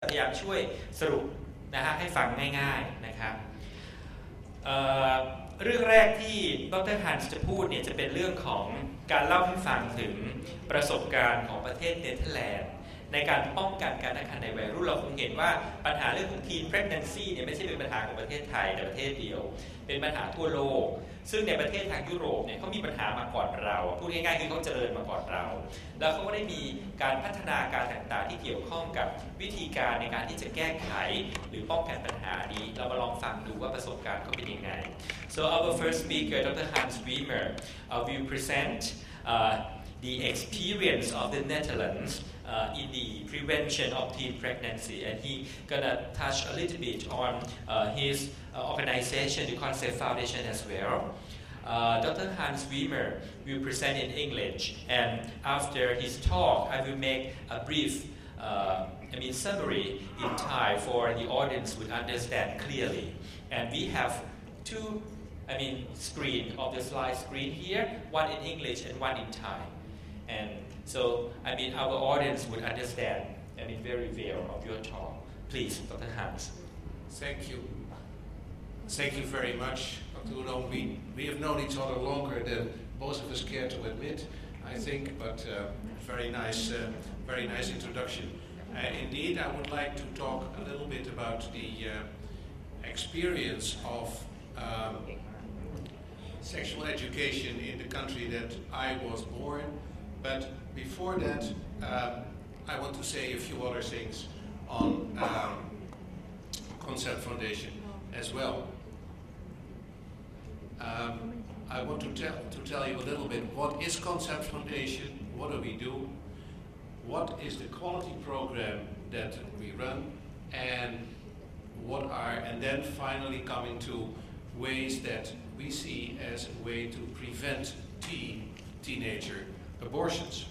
พยายามช่วยสรุปนะฮะให้ฟังง่ายๆนะครับเรื่องแรกที่ดร. ฮันส์จะพูดเนี่ยจะเป็นเรื่องของการเล่าให้ฟังถึงประสบการณ์ของประเทศเนเธอร์แลนด์ในการป้องกันการตั้งครรภ์ในวัยรุ่นเราคงเห็นว่าปัญหาเรื่องของ teen pregnancy เนี่ยไม่ใช่เป็นปัญหาของประเทศไทยแต่ประเทศเดียวเป็นปัญหาทั่วโลกซึ่งในประเทศทางยุโรปเนี่ยเขามีปัญหามาก่อนเราพูดง่ายๆคือเขาเจริญมาก่อนเราแล้วเขาก็ได้มีการพัฒนาการต่างๆที่เกี่ยวข้องกับวิธีการในการที่จะแก้ไขหรือป้องกันปัญหานี้เรามาลองฟังดูว่าประสบการณ์เขาเป็นยังไง So our first speaker Dr. Hans Vemer will present the experience of the Netherlands in the prevention of teen pregnancy, and he gonna touch a little bit on his organization, the Concept Foundation as well. Dr. Hans Vemer will present in English, and after his talk, I will make a brief, summary in Thai for the audience would understand clearly. And we have two, screen of the slide screen here, one in English and one in Thai. And so, our audience would understand, very well of your talk. Please, Dr. Hans. Thank you. Thank you very much, Dr. Udo. We have known each other longer than both of us care to admit, I think, but very nice introduction. Indeed, I would like to talk a little bit about the experience of sexual education in the country that I was born. But before that, I want to say a few other things on Concept Foundation as well. I want to tell you a little bit what is Concept Foundation, what do we do, what is the quality program that we run, and then finally coming to ways that we see as a way to prevent teenager abortions.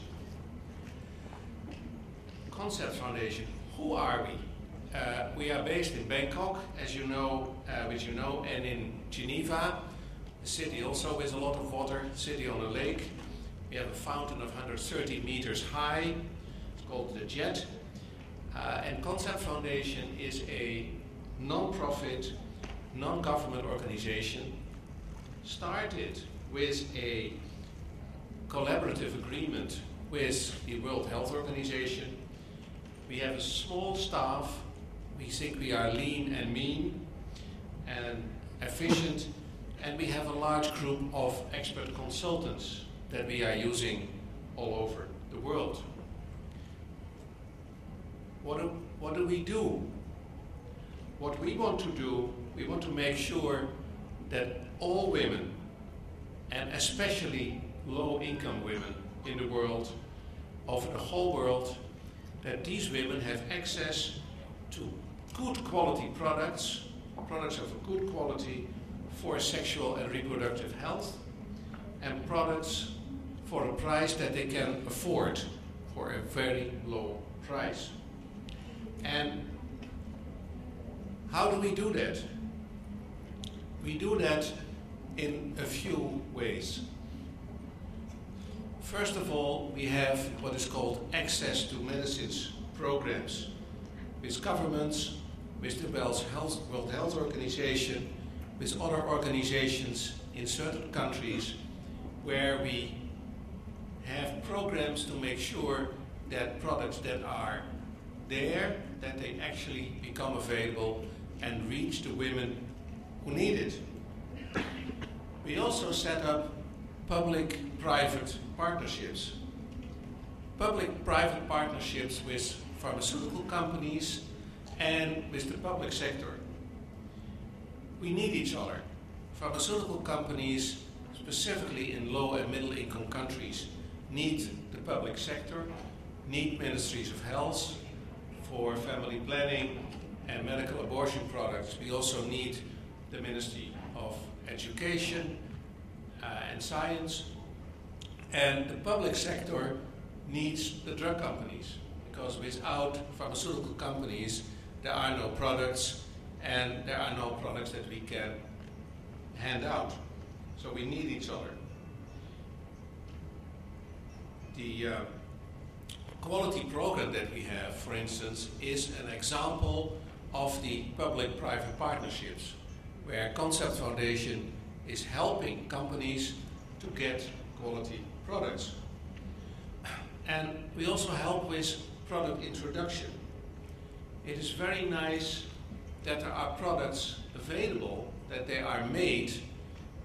Concept Foundation, who are we? We are based in Bangkok, as you know, and in Geneva, a city also with a lot of water, city on a lake. We have a fountain of 130 meters high, it's called the Jet. And Concept Foundation is a non-profit, non-government organization, started with a collaborative agreement with the World Health Organization. We have a small staff. We think we are lean and mean and efficient, and we have a large group of expert consultants that we are using all over the world. What do we do? What we want to do, we want to make sure that all women, and especially low-income women in the world, over the whole world, that these women have access to good quality products of a good quality for sexual and reproductive health, and products for a price that they can afford for a very low price. And how do we do that? We do that in a few ways. First of all, we have what is called access to medicines programs with governments, with the World Health Organization, with other organizations in certain countries where we have programs to make sure that products that are there, that they actually become available and reach the women who need it. We also set up public-private partnerships. Public-private partnerships with pharmaceutical companies and with the public sector. We need each other. Pharmaceutical companies, specifically in low and middle income countries, need the public sector, need ministries of health for family planning and medical abortion products. We also need the Ministry of Education and Science. And the public sector needs the drug companies, because without pharmaceutical companies, there are no products, and there are no products that we can hand out. So we need each other. quality program that we have, for instance, is an example of the public-private partnerships, where Concept Foundation is helping companies to get quality products. And we also help with product introduction. It is very nice that there are products available, that they are made,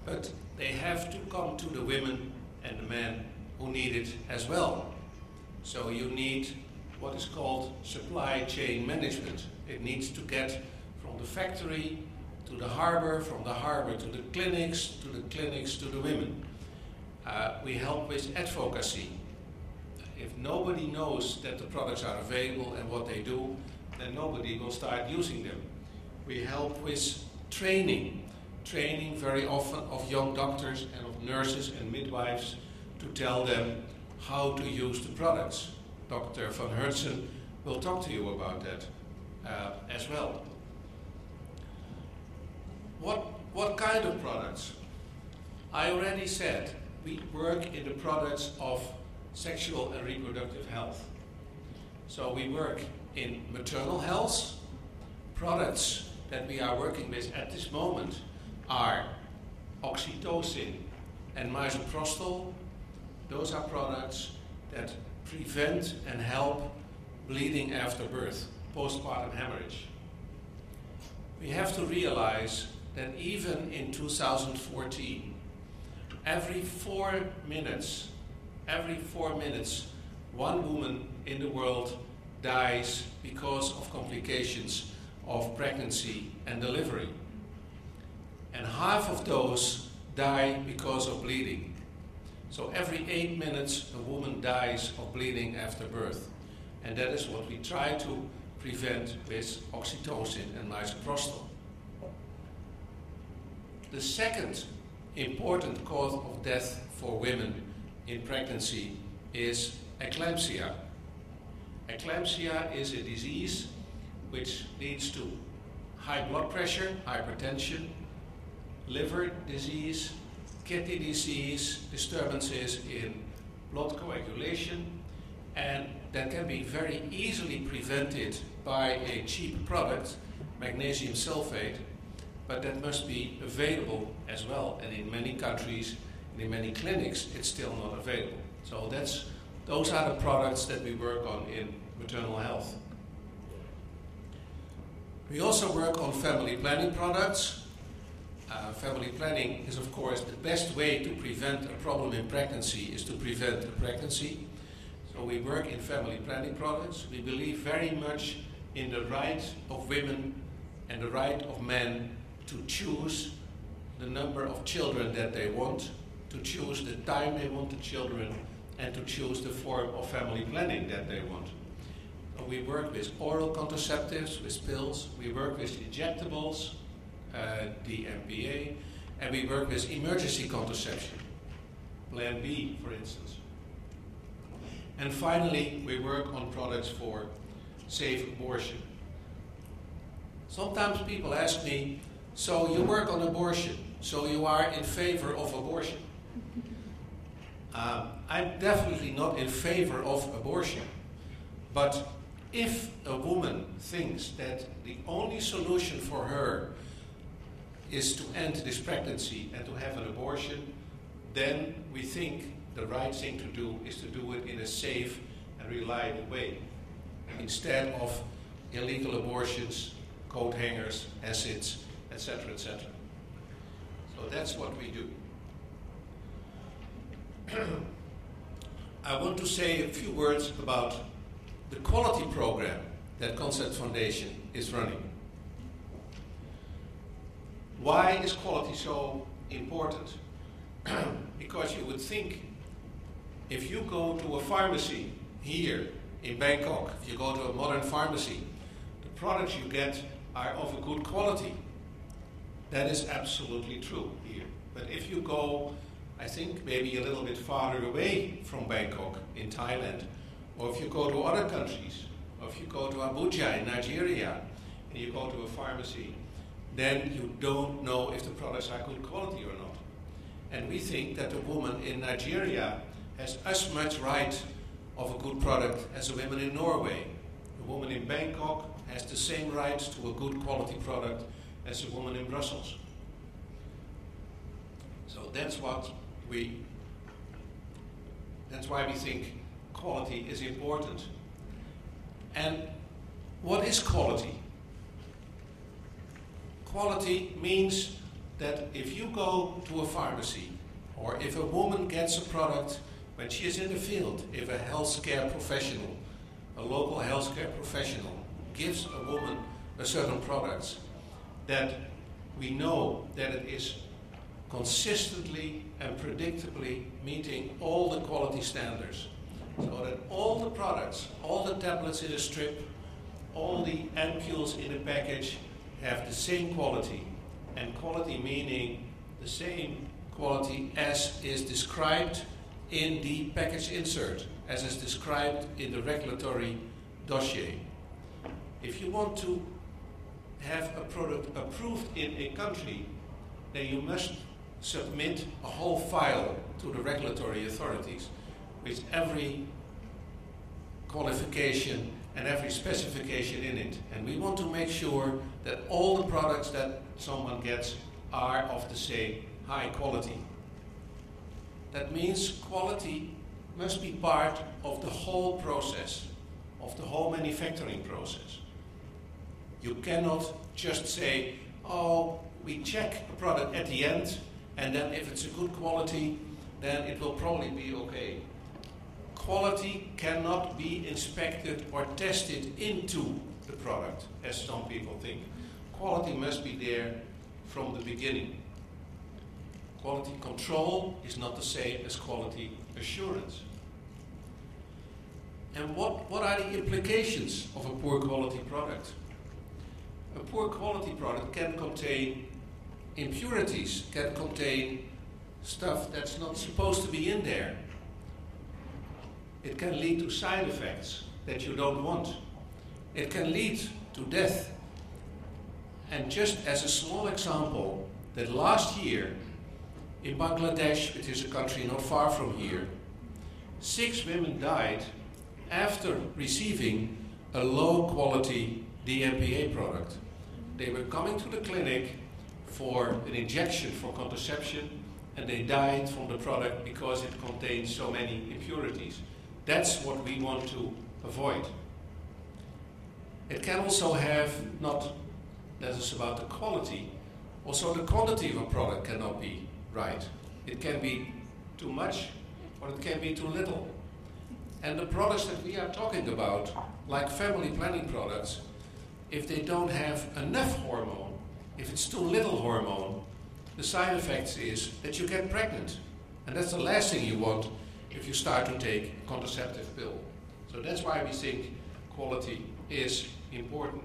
but they have to come to the women and the men who need it as well. So you need what is called supply chain management. It needs to get from the factory to the harbor, from the harbor to the clinics to the women. We help with advocacy. If nobody knows that the products are available and what they do, then nobody will start using them. We help with training very often of young doctors and of nurses and midwives to tell them how to use the products. Dr. van Hertzen will talk to you about that as well. What kind of products? I already said we work in the products of sexual and reproductive health. So we work in maternal health. Products that we are working with at this moment are oxytocin and misoprostol. Those are products that prevent and help bleeding after birth, postpartum hemorrhage. We have to realize that even in 2014, every 4 minutes, one woman in the world dies because of complications of pregnancy and delivery. And half of those die because of bleeding. So every 8 minutes, a woman dies of bleeding after birth. And that is what we try to prevent with oxytocin and misoprostol. The second important cause of death for women in pregnancy is eclampsia. Eclampsia is a disease which leads to high blood pressure, hypertension, liver disease, kidney disease, disturbances in blood coagulation, and that can be very easily prevented by a cheap product, magnesium sulfate, but that must be available as well. And in many countries, and in many clinics, it's still not available. So those are the products that we work on in maternal health. We also work on family planning products. Family planning is, of course, the best way to prevent a problem in pregnancy is to prevent a pregnancy. So we work in family planning products. We believe very much in the right of women and the right of men to choose the number of children that they want, to choose the time they want the children, and to choose the form of family planning that they want. So we work with oral contraceptives, with pills. We work with injectables, the MPA, and we work with emergency contraception, Plan B, for instance. And finally, we work on products for safe abortion. Sometimes people ask me, so you work on abortion, so you are in favor of abortion. I'm definitely not in favor of abortion, but if a woman thinks that the only solution for her is to end this pregnancy and to have an abortion, then we think the right thing to do is to do it in a safe and reliable way, instead of illegal abortions, coat hangers, acids, etc., etc. So that's what we do. I want to say a few words about the quality program that Concept Foundation is running. Why is quality so important? Because you would think if you go to a pharmacy here in Bangkok, if you go to a modern pharmacy, the products you get are of a good quality. That is absolutely true here. But if you go, I think, maybe a little bit farther away from Bangkok in Thailand, or if you go to other countries, or if you go to Abuja in Nigeria, and you go to a pharmacy, then you don't know if the products are good quality or not. And we think that the woman in Nigeria has as much right of a good product as a woman in Norway. A woman in Bangkok has the same rights to a good quality product as a woman in Brussels. So that's why we think quality is important. And what is quality? Quality means that if you go to a pharmacy, or if a woman gets a product when she is in the field, if a healthcare professional, a local healthcare professional, gives a woman a certain product, that we know that it is consistently and predictably meeting all the quality standards. So that all the products, all the tablets in a strip, all the ampules in a package have the same quality. And quality meaning the same quality as is described in the package insert, as is described in the regulatory dossier. If you want to have a product approved in a country, then you must submit a whole file to the regulatory authorities with every qualification and every specification in it. And we want to make sure that all the products that someone gets are of the same high quality. That means quality must be part of the whole process, of the whole manufacturing process. You cannot just say, oh, we check a product at the end, and then if it's a good quality, then it will probably be okay. Quality cannot be inspected or tested into the product, as some people think. Quality must be there from the beginning. Quality control is not the same as quality assurance. And what are the implications of a poor quality product? A poor quality product can contain impurities, can contain stuff that's not supposed to be in there. It can lead to side effects that you don't want. It can lead to death. And just as a small example, that last year in Bangladesh, which is a country not far from here, 6 women died after receiving a low-quality DMPA product. They were coming to the clinic for an injection for contraception, and they died from the product because it contained so many impurities. That's what we want to avoid. It can also have not just about the quality, also the quantity of a product cannot be right. It can be too much, or it can be too little. And the products that we are talking about, like family planning products, if they don't have enough hormone, if it's too little hormone, the side effects is that you get pregnant. And that's the last thing you want if you start to take a contraceptive pill. So that's why we think quality is important.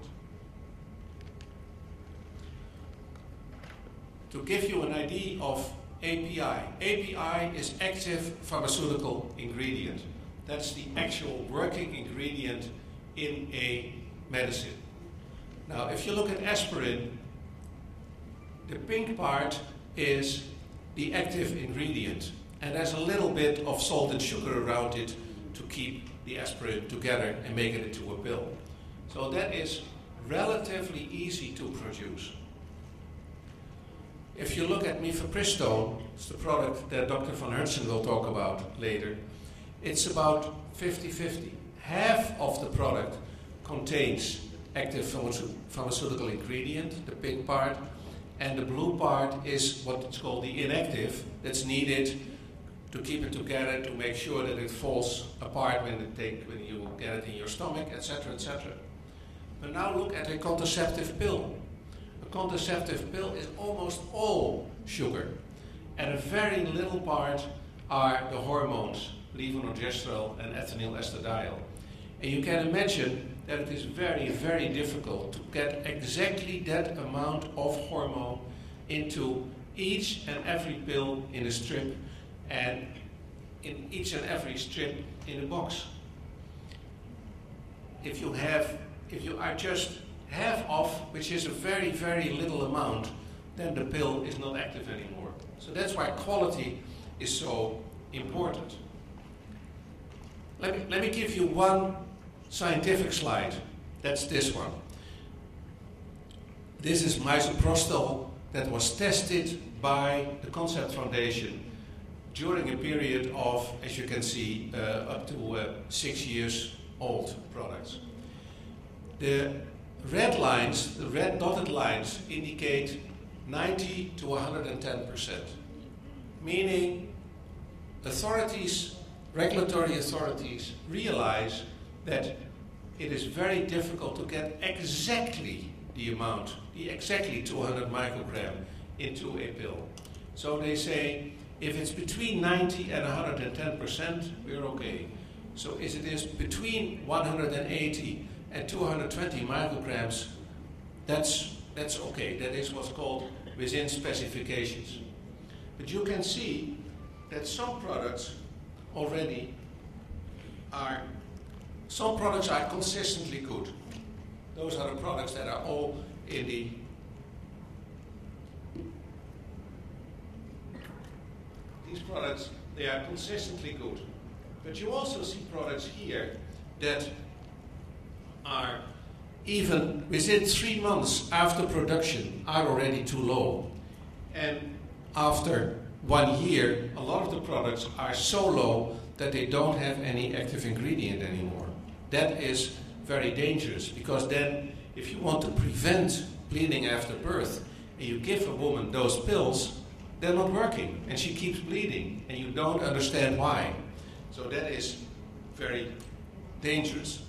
To give you an idea of API. API is active pharmaceutical ingredient. That's the actual working ingredient in a medicine. Now, if you look at aspirin, the pink part is the active ingredient, and there's a little bit of salt and sugar around it to keep the aspirin together and make it into a pill. So that is relatively easy to produce. If you look at mifepristone, it's the product that Dr. van Hertzen will talk about later, it's about 50-50. Half of the product contains active pharmaceutical ingredient, the pink part, and the blue part is what's called the inactive, that's needed to keep it together, to make sure that it falls apart when you get it in your stomach, etc., etc. But now look at a contraceptive pill. A contraceptive pill is almost all sugar, and a very little part are the hormones, levonorgestrel and ethinyl estradiol. And you can imagine that it is very, very difficult to get exactly that amount of hormone into each and every pill in a strip, and in each and every strip in a box. If you are just half of, which is a very, very little amount, then the pill is not active anymore. So that's why quality is so important. Let me give you one scientific slide. That's this one. This is misoprostol that was tested by the Concept Foundation during a period of, as you can see, up to 6 years old products. The red lines, the red dotted lines, indicate 90 to 110%, meaning authorities, regulatory authorities, realize that it is very difficult to get exactly the amount, exactly 200 microgram into a pill. So they say, if it's between 90 and 110%, we're okay. So if it is between 180 and 220 micrograms, that's okay. That is what's called within specifications. But you can see that some products already are, some products are consistently good. Those are the products that are all in the these products, they are consistently good. But you also see products here that are even within 3 months after production are already too low. And after 1 year, a lot of the products are so low that they don't have any active ingredient anymore. That is very dangerous, because then if you want to prevent bleeding after birth and you give a woman those pills, they're not working and she keeps bleeding and you don't understand why. So that is very dangerous.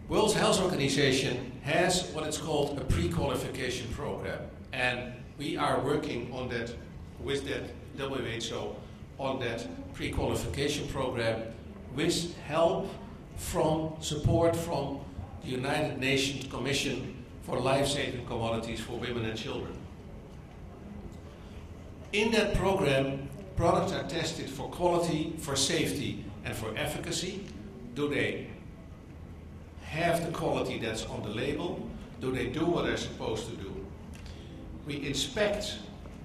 World Health Organization has what is called a pre-qualification program, and we are working on that with that WHO on that pre-qualification program with help from support from the United Nations Commission for Life-Saving Commodities for Women and Children. In that program, products are tested for quality, for safety, and for efficacy. Do they have the quality that's on the label? Do they do what they're supposed to do? We inspect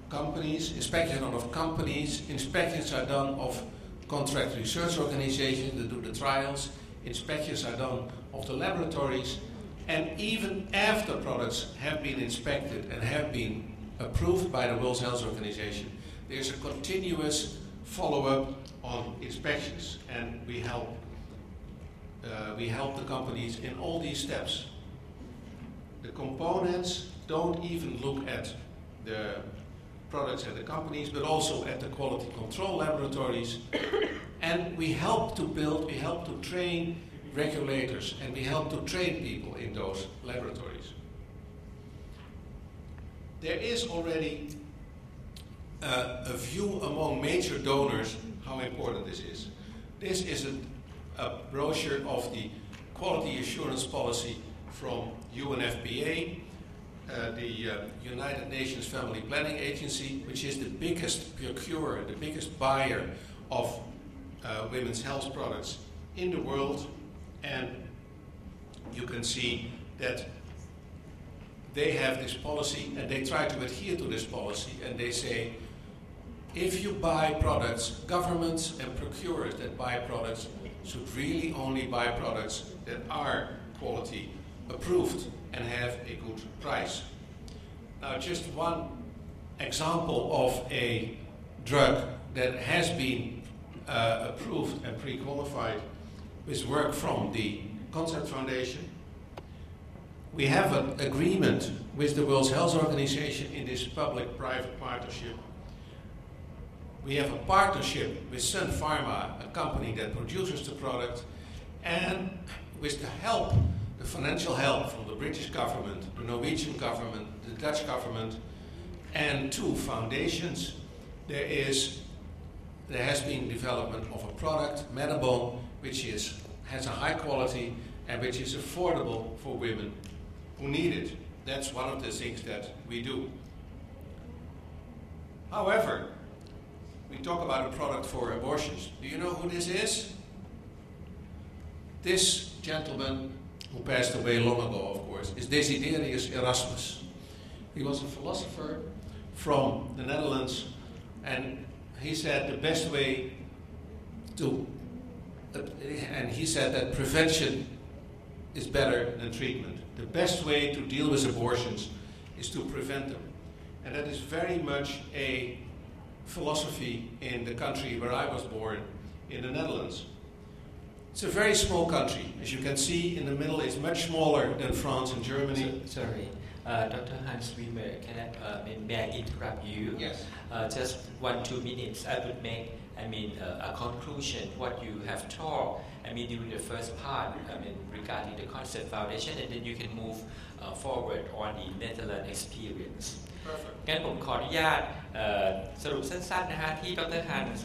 companies, inspection of companies, inspections are done of contract research organizations that do the trials, inspections are done of the laboratories, and even after products have been inspected and have been approved by the World Health Organization, there's a continuous follow-up on inspections, and we help the companies in all these steps. The components don't even look at the products at the companies, but also at the quality control laboratories. And we help to build, we help to train regulators, and we help to train people in those laboratories. There is already a view among major donors how important this is. This is a brochure of the quality assurance policy from UNFPA, the United Nations Family Planning Agency, which is the biggest procurer, the biggest buyer of women's health products in the world. And you can see that they have this policy and they try to adhere to this policy, and they say, if you buy products, governments and procurers that buy products should really only buy products that are quality approved and have a good price. Now, just one example of a drug that has been approved and pre-qualified with work from the Concept Foundation. We have an agreement with the World Health Organization in this public-private partnership. We have a partnership with Sun Pharma, a company that produces the product, and with the help, the financial help from the British government, the Norwegian government, the Dutch government, and 2 foundations, there has been development of a product, Metabon, which has a high quality and which is affordable for women who need it. That's one of the things that we do. However, we talk about a product for abortions. Do you know who this is? This gentleman, who passed away long ago, of course, is Desiderius Erasmus. He was a philosopher from the Netherlands, and he said the best way to, and he said that prevention is better than treatment. The best way to deal with abortions is to prevent them. And that is very much a philosophy in the country where I was born, in the Netherlands. It's a very small country. As you can see, in the middle is much smaller than France and Germany. Sorry, Dr. Hans Vemer, may I interrupt you? Yes. Just 1-2 minutes. I would make, a conclusion what you have taught. During the first part, regarding the concept foundation, and then you can move forward on the Netherlands experience. Perfect. งั้นผมขออนุญาตสรุปสั้นๆนะฮะที่ดร. Hans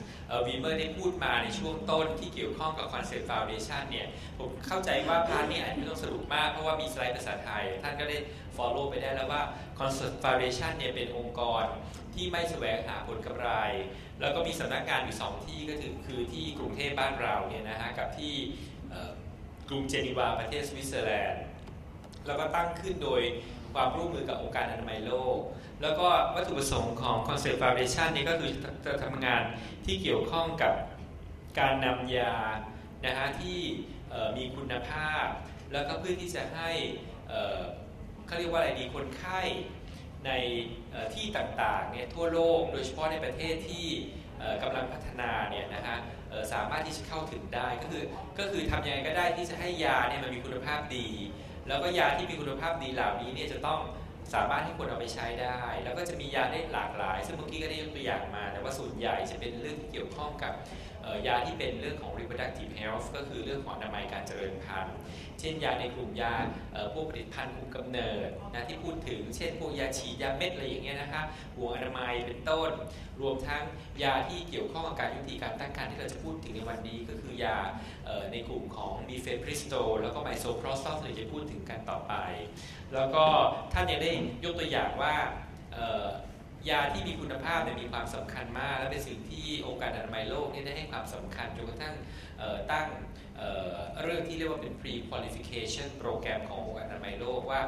Vemer ได้พูดมาในช่วงต้นที่เกี่ยวข้องกับ Concept Foundation เนี่ยผมเข้าใจว่าพาร์ทนี้อาจจะไม่ต้องสรุปมากเพราะว่ามีสไลด์ภาษาไทยท่านก็ได้ follow ไปได้แล้วว่า Concept Foundation เนี่ยเป็นองค์กรที่ไม่แสวงหาผลกำไรแล้วก็มีสำนักงานอยู่2ที่ก็คือที่กรุงเทพบ้านเราเนี่ยนะฮะกับที่กรุงเจนีวาประเทศสวิตเซอร์แลนด์แล้วก็ตั้งขึ้นโดยความร่วมมือกับองค์การอนามัยโลกแล้วก็วัตถุประสงค์ของ Concept Foundation นี้ก็คือจะทำงานที่เกี่ยวข้องกับการนำยานะฮะที่มีคุณภาพแล้วก็เพื่อที่จะให้เขาเรียกว่าอะไรดีคนไข้ในที่ต่างๆเนี่ยทั่วโลกโดยเฉพาะในประเทศที่กำลังพัฒนาเนี่ยนะฮะสามารถที่จะเข้าถึงได้ก็คือทำยังไงก็ได้ที่จะให้ยาเนี่ยมันมีคุณภาพดีแล้วก็ยาที่มีคุณภาพดีเหล่านี้เนี่ยจะต้องสามารถให้คนเอาไปใช้ได้แล้วก็จะมียาได้หลากหลายซึ่งเมื่อกี้ก็ได้ยกตัวอย่างมาแต่ว่าส่วนใหญ่จะเป็นเรื่องที่เกี่ยวข้องกับยาที่เป็นเรื่องของ reproductive health ก็คือเรื่องของอนามัยการเจริญพันธุ์เช่นยาในกลุ่มยาพวกผลิตภัณฑ์คุมกำเนิดนะที่พูดถึงเช่นพวกยาฉีดยาเม็ดอะไรอย่างเงี้ยนะคะห่วงอนามัยเป็นต้นรวมทั้งยาที่เกี่ยวข้องกับการยุติการตั้งครรภ์ที่เราจะพูดถึงในวันนี้ก็คือยาในกลุ่มของมีเฟปริสโตลแล้วก็ไมโซโพรสตอลที่จะพูดถึงกันต่อไปแล้วก็ท่านยังได้ยกตัวอย่างว่ายาที่มีคุณภาพมีความสำคัญมากและเป็นสิ่งที่องค์การอนามัยโลกได้ให้ความสำคัญจนกระทั่งตั้งเรื่องที่เรียกว่าเป็น pre-qualification โปรแกรมขององค์การอนามัยโลกว่า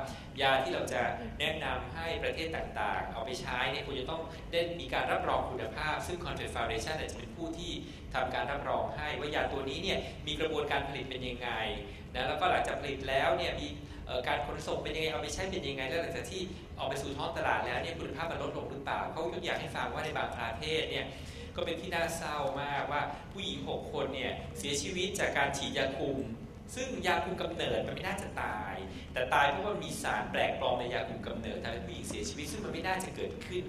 ยาที่เราจะแนะนำให้ประเทศต่างๆเอาไปใช้เนี่ยควรจะต้องได้มีการรับรองคุณภาพซึ่ง Concept Foundation จะเป็นผู้ที่ทำการรับรองให้ว่ายาตัวนี้เนี่ยมีกระบวนการผลิตเป็นยังไงนะแล้วก็หลังจากผลิตแล้วเนี่ยมีการขนส่งเป็นยังไงเอาไปใช้เป็นยังไงแล้วหลังจากที่ออกไปสู่ท้องตลาดแล้วเนี่ยคุณภาพมันลดลงหรือเปล่าเขายกอย่างให้ฟังว่าในบางประเทศเนี่ยก็เป็นที่น่าเศร้ามากว่าผู้หญิง6 คนเนี่ยเสียชีวิตจากการฉีดยาคุมซึ่งยาคุมกำเนิดมันไม่น่าจะตายแต่ตายเพราะว่ามีสารแปลกปลอมในยาคุมกำเนิดทำให้ผู้หญิงเสียชีวิตซึ่งมันไม่น่าจะเกิดขึ้น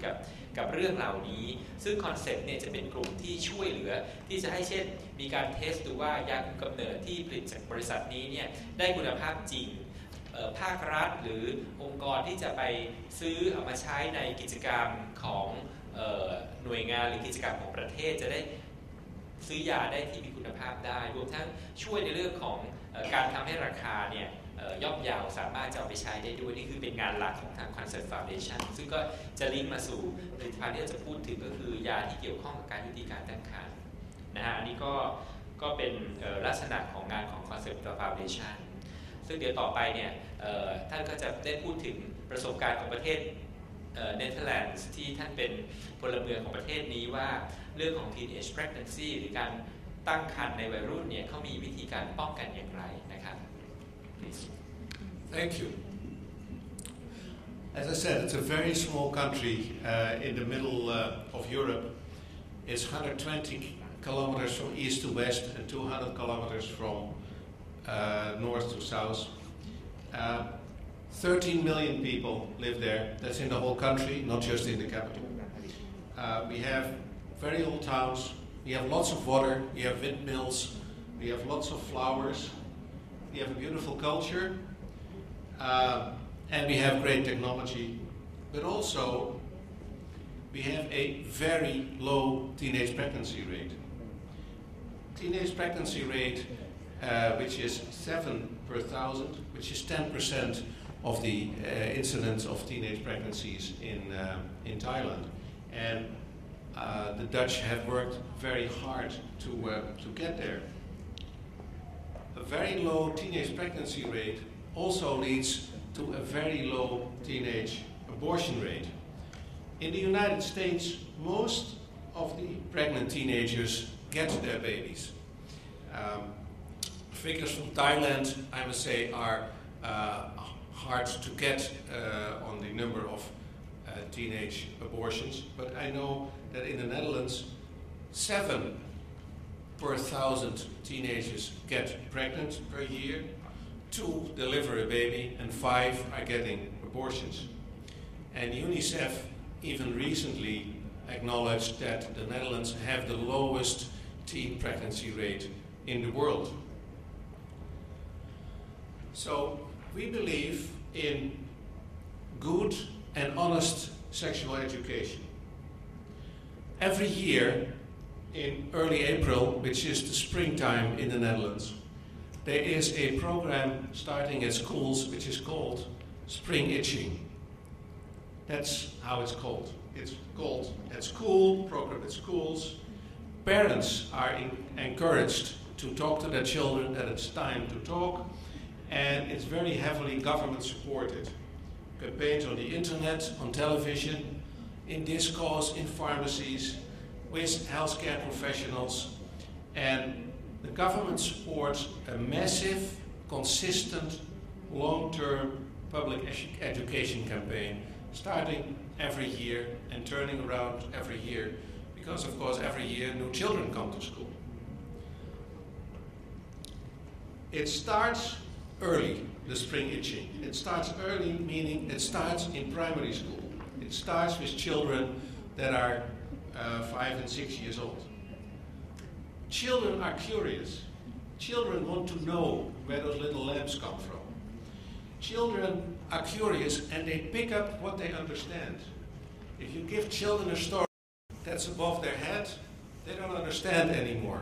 กับเรื่องเหล่านี้ซึ่งคอนเซ็ปต์เนี่ยจะเป็นกลุ่มที่ช่วยเหลือที่จะให้เช่นมีการเทสดูว่ายาคุมกำเนิดที่ผลิตจากบริษัทนี้เนี่ยได้คุณภาพจริงภาครัฐหรือองค์กรที่จะไปซื้อเอามาใช้ในกิจกรรมของหน่วยงานหรือกิจกรรมของประเทศจะได้ซื้อยาได้ที่มีคุณภาพได้รวมทั้งช่วยในเรื่องของการทำให้ราคาเนี่ยย่อมเยาสามารถจะเอาไปใช้ได้ด้วยนี่คือเป็นงานหลักของทาง Concept Foundation ซึ่งก็จะลิงก์มาสู่ผลิตภัณฑ์ที่เราจะพูดถึงก็คือยาที่เกี่ยวข้องกับการยุติการตั้งครรภ์นะฮะอันนี้ก็เป็นลักษณะของงานของ Concept Foundationซึ่งเดี๋ยวต่อไปเนี่ยท่านก็จะได้พูดถึงประสบการณ์ของประเทศเนเธอร์แลนด์ที่ท่านเป็นพลเมืองของประเทศนี้ว่าเรื่องของ teenage pregnancy หรือการตั้งครรภ์ในวัยรุ่นเนี่ยเขามีวิธีการป้องกันอย่างไรนะครับ Please. Thank you. As I said, it's a very small country in the middle of Europe. It's 120 kilometers from east to west and 200 kilometers from north to south. 13 million people live there. That's in the whole country, not just in the capital. We have very old towns. We have lots of water. We have windmills. We have lots of flowers. We have a beautiful culture. And we have great technology. But also, we have a very low teenage pregnancy rate. Teenage pregnancy rate, which is 7 per 1,000, which is 10% of the incidence of teenage pregnancies in Thailand. And the Dutch have worked very hard to get there. A very low teenage pregnancy rate also leads to a very low teenage abortion rate. In the United States, most of the pregnant teenagers get their babies. Figures from Thailand, I must say, are hard to get on the number of teenage abortions, but I know that in the Netherlands, 7 per 1,000 teenagers get pregnant per year, 2 deliver a baby, and 5 are getting abortions. And UNICEF even recently acknowledged that the Netherlands have the lowest teen pregnancy rate in the world. So we believe in good and honest sexual education. Every year in early April, which is the springtime in the Netherlands, there is a program starting at schools which is called Spring Itching. That's how it's called. It's called at school, program at schools. Parents are encouraged to talk to their children that it's time to talk, and it's very heavily government supported. Campaigns on the internet, on television, in discourse, in pharmacies, with healthcare professionals, and the government supports a massive, consistent, long-term public education campaign starting every year and turning around every year, because of course every year new children come to school. It starts early, the spring itching. It starts early, meaning it starts in primary school. It starts with children that are 5 and 6 years old. Children are curious. Children want to know where those little lambs come from. Children are curious and they pick up what they understand. If you give children a story that's above their head, they don't understand anymore.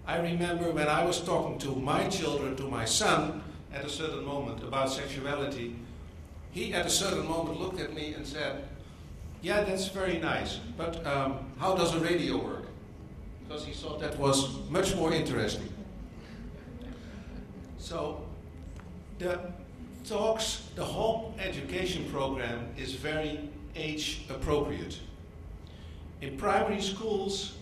I remember when I was talking to my children, to my son, at a certain moment about sexuality, he at a certain moment looked at me and said, "Yeah, that's very nice, but how does a radio work?" Because he thought that was much more interesting. So the talks, the whole education program is very age appropriate. In primary schools,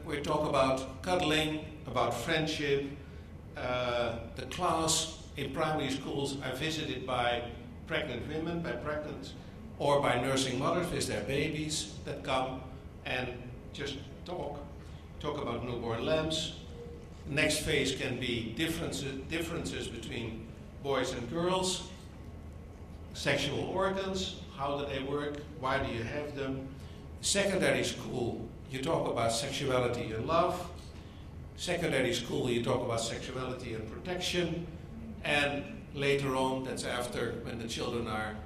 we talk about cuddling, about friendship. The class in primary schools are visited by pregnant women, or by nursing mothers with their babies that come and just talk about newborn lambs. The next phase can be differences between boys and girls, sexual organs, how do they work, why do you have them. Secondary school, you talk about sexuality and love. Secondary school, you talk about sexuality and protection. And later on, that's after when the children are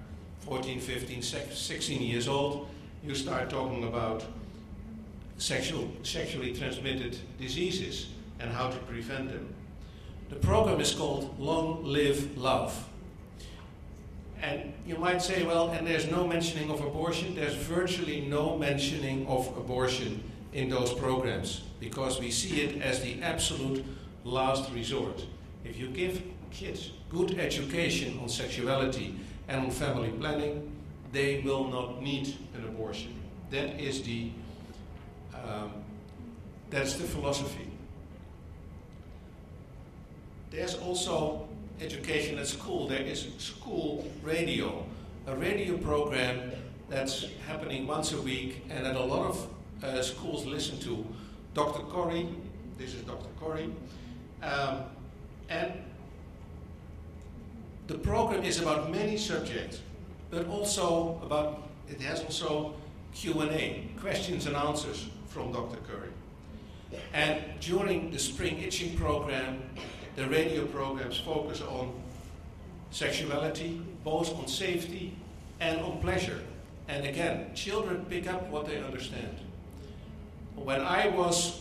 14, 15, 16 years old, you start talking about sexually transmitted diseases and how to prevent them. The program is called Long Live Love. And you might say, well, and there's no mentioning of abortion. There's virtually no mentioning of abortion in those programs because we see it as the absolute last resort. If you give kids good education on sexuality and on family planning, they will not need an abortion. That is that's the philosophy. There's also education at school. There is school radio, a radio program that's happening once a week and that a lot of schools listen to. Dr. Corey, this is Dr. Corey, and the program is about many subjects, but also it has also Q&A, questions and answers from Dr. Curry. And during the spring itching program, the radio programs focus on sexuality, both on safety and on pleasure. And again, children pick up what they understand. When I was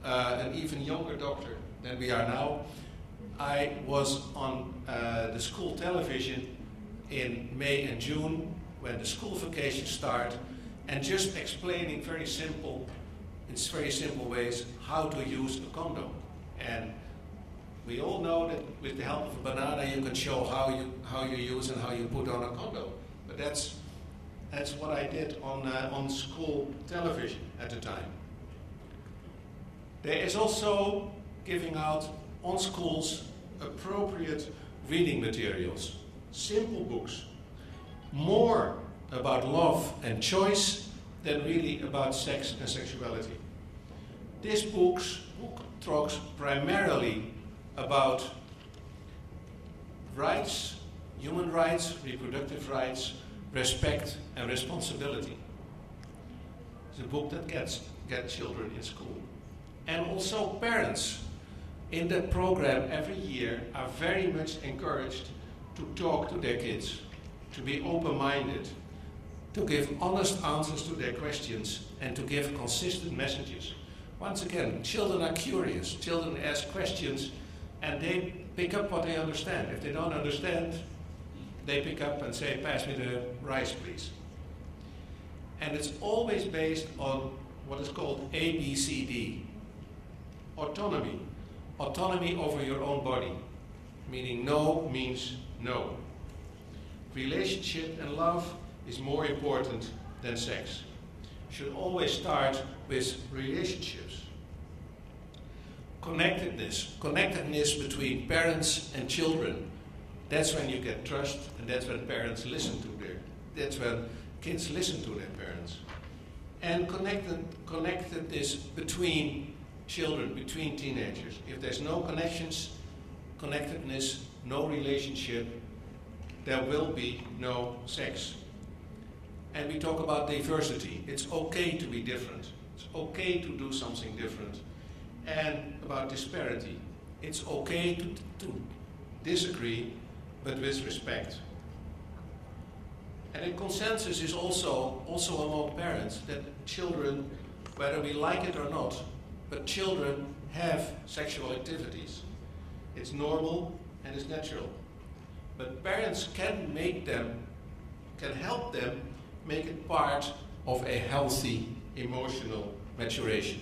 an even younger doctor than we are now, I was on the school television in May and June when the school vacations start, and just explaining in very simple ways how to use a condom. And we all know that with the help of a banana you can show how you use and how you put on a condom. But that's That's what I did on school television at the time. There is also giving out on schools appropriate reading materials, simple books, more about love and choice than really about sex and sexuality. This book talks primarily about rights, human rights, reproductive rights, respect and responsibility. It's a book that gets children in school. And also parents in that program every year are very much encouraged to talk to their kids, to be open-minded, to give honest answers to their questions and to give consistent messages. Once again, children are curious, children ask questions and they pick up what they understand. If they don't understand, they pick up and say, pass me the rice, please. And it's always based on what is called ABCD. Autonomy. Autonomy over your own body. Meaning no means no. Relationship and love is more important than sex. Should always start with relationships. Connectedness between parents and children. That's when you get trust, and that's when parents listen to that's when kids listen to their parents. And connectedness between children, between teenagers. If there's no connectedness, no relationship, there will be no sex. And we talk about diversity. It's okay to be different. It's okay to do something different. And about disparity. It's okay to disagree, but with respect. And a consensus is also among parents that children, whether we like it or not, but children have sexual activities. It's normal and it's natural. But parents can help them make it part of a healthy emotional maturation.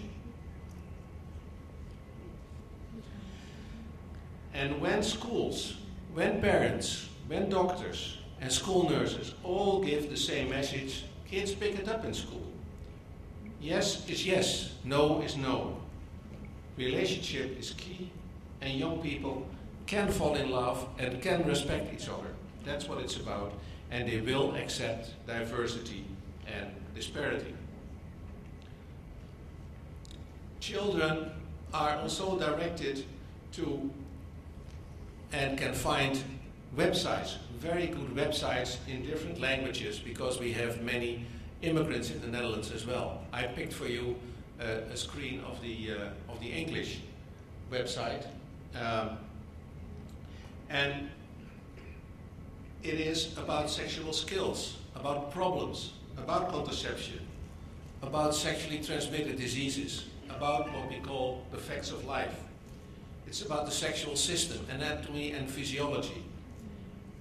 And when schools, when parents, when doctors and school nurses all give the same message, kids pick it up in school. Yes is yes, no is no. Relationship is key, and young people can fall in love and can respect each other. That's what it's about, and they will accept diversity and disparity. Children are also directed to and can find websites, very good websites in different languages, because we have many immigrants in the Netherlands as well. I picked for you a screen of the English website, and it is about sexual skills, about problems, about contraception, about sexually transmitted diseases, about what we call the facts of life. It's about the sexual system, anatomy and physiology.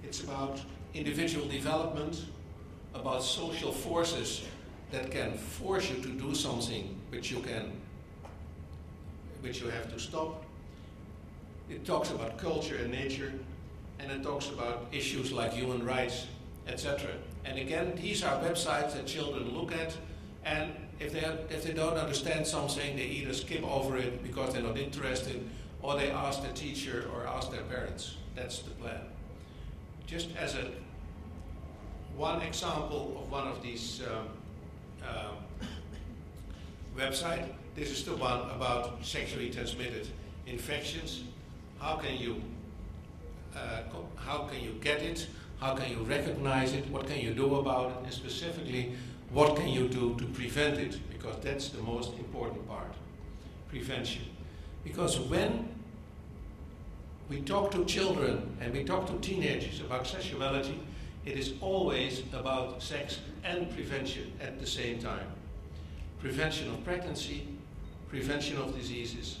It's about individual development, about social forces that can force you to do something which you have to stop. It talks about culture and nature, and it talks about issues like human rights, etc. And again, these are websites that children look at, and if they don't understand something, they either skip over it because they're not interested, or they ask their teacher or ask their parents. That's the plan. Just as one example of one of these websites, this is the one about sexually transmitted infections. How can you get it? How can you recognize it? What can you do about it? And specifically, what can you do to prevent it? Because that's the most important part, prevention. Because when we talk to children and we talk to teenagers about sexuality, it is always about sex and prevention at the same time. Prevention of pregnancy, prevention of diseases,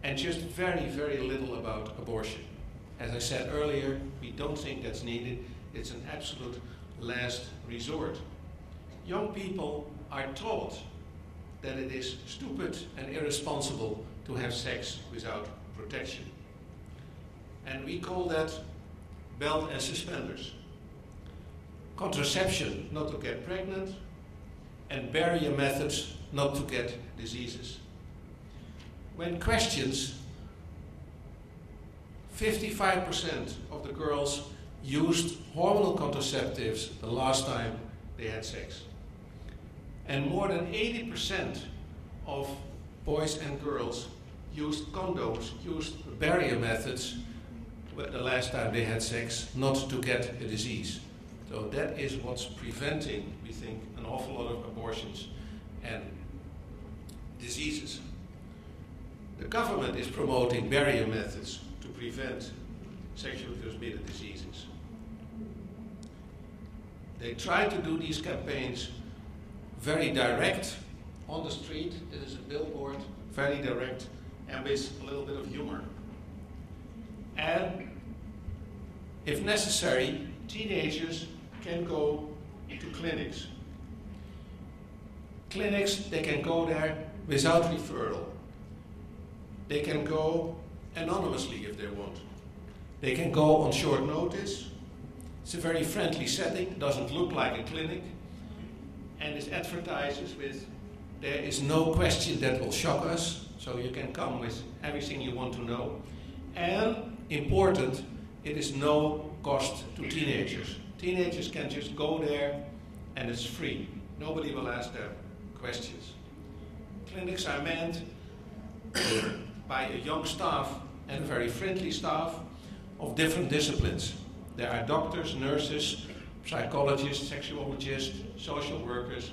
and just very, very little about abortion. As I said earlier, we don't think that's needed. It's an absolute last resort. Young people are taught that it is stupid and irresponsible to have sex without protection. And we call that belt and suspenders. contraception not to get pregnant, and barrier methods not to get diseases. When questioned, 55% of the girls used hormonal contraceptives the last time they had sex. And more than 80% of boys and girls used condoms, used barrier methods the last time they had sex, not to get a disease. So that is what's preventing, we think, an awful lot of abortions and diseases. The government is promoting barrier methods to prevent sexually transmitted diseases. They try to do these campaigns very direct on the street. It is a billboard, very direct, and with a little bit of humor. And if necessary, teenagers can go to clinics. Clinics, they can go there without referral. They can go anonymously if they want. They can go on short notice. It's a very friendly setting, doesn't look like a clinic, and it advertises with, there is no question that will shock us, so you can come with everything you want to know. And important, it is no cost to teenagers. Teenagers can just go there and it's free. Nobody will ask them questions. Clinics are manned by a young staff and a very friendly staff of different disciplines. There are doctors, nurses, psychologists, sexuologists, social workers.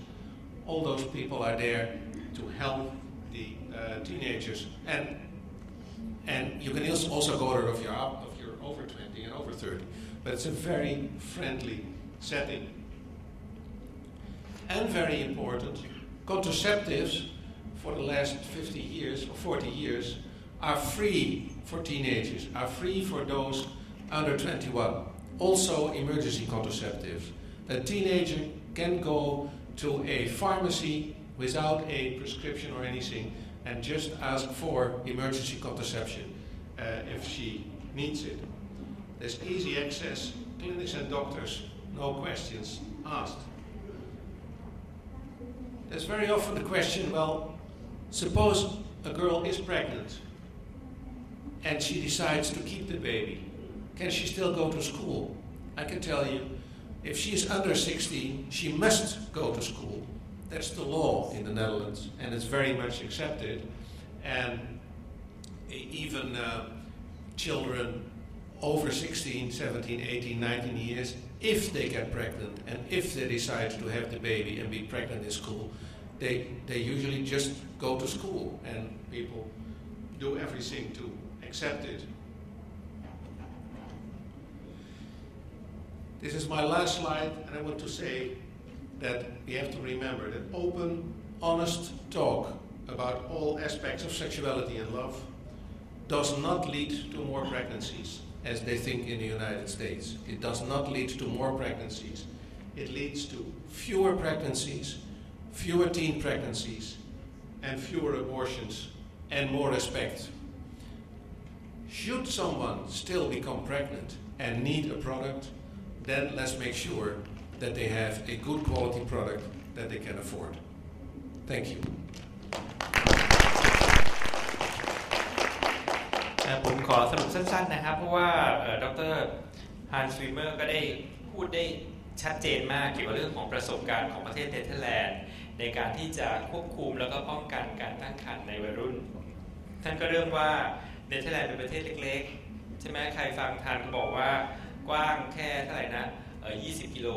All those people are there to help the teenagers. And you can also go there if you're over 20 and over 30. But it's a very friendly setting. And very important, contraceptives for the last 50 years or 40 years are free for teenagers, are free for those under 21. Also emergency contraceptives. A teenager can go to a pharmacy without a prescription or anything and just ask for emergency contraception if she needs it. There's easy access, clinics and doctors, no questions asked. There's very often the question, well, suppose a girl is pregnant and she decides to keep the baby. Can she still go to school? I can tell you, if she is under 16, she must go to school. That's the law in the Netherlands, and it's very much accepted. And even children over 16, 17, 18, 19 years, if they get pregnant and if they decide to have the baby and be pregnant in school, they usually just go to school, and people do everything to accept it. This is my last slide, and I want to say that we have to remember that open, honest talk about all aspects of sexuality and love does not lead to more pregnancies, as they think in the United States. It does not lead to more pregnancies. It leads to fewer pregnancies, fewer teen pregnancies, and fewer abortions, and more respect. Should someone still become pregnant and need a product, then let's make sure that they have a good quality product that they can afford. Thank you. ผมขอสรุปสั้นๆนะครับเพราะว่าดร. Hans Vemer ก็ได้พูดได้ชัดเจนมากเกี่ยวกับเรื่องของประสบการณ์ของประเทศเนเธอร์แลนด์ในการที่จะควบคุมแล้วก็ป้องกันการตั้งครรภ์ในวัยรุ่นท่านก็เรื่องว่าเนเธอร์แลนด์เป็นประเทศเล็กๆใช่ไหมใครฟังทันก็บอกว่ากว้างแค่เท่าไหร่นะ20 กิโล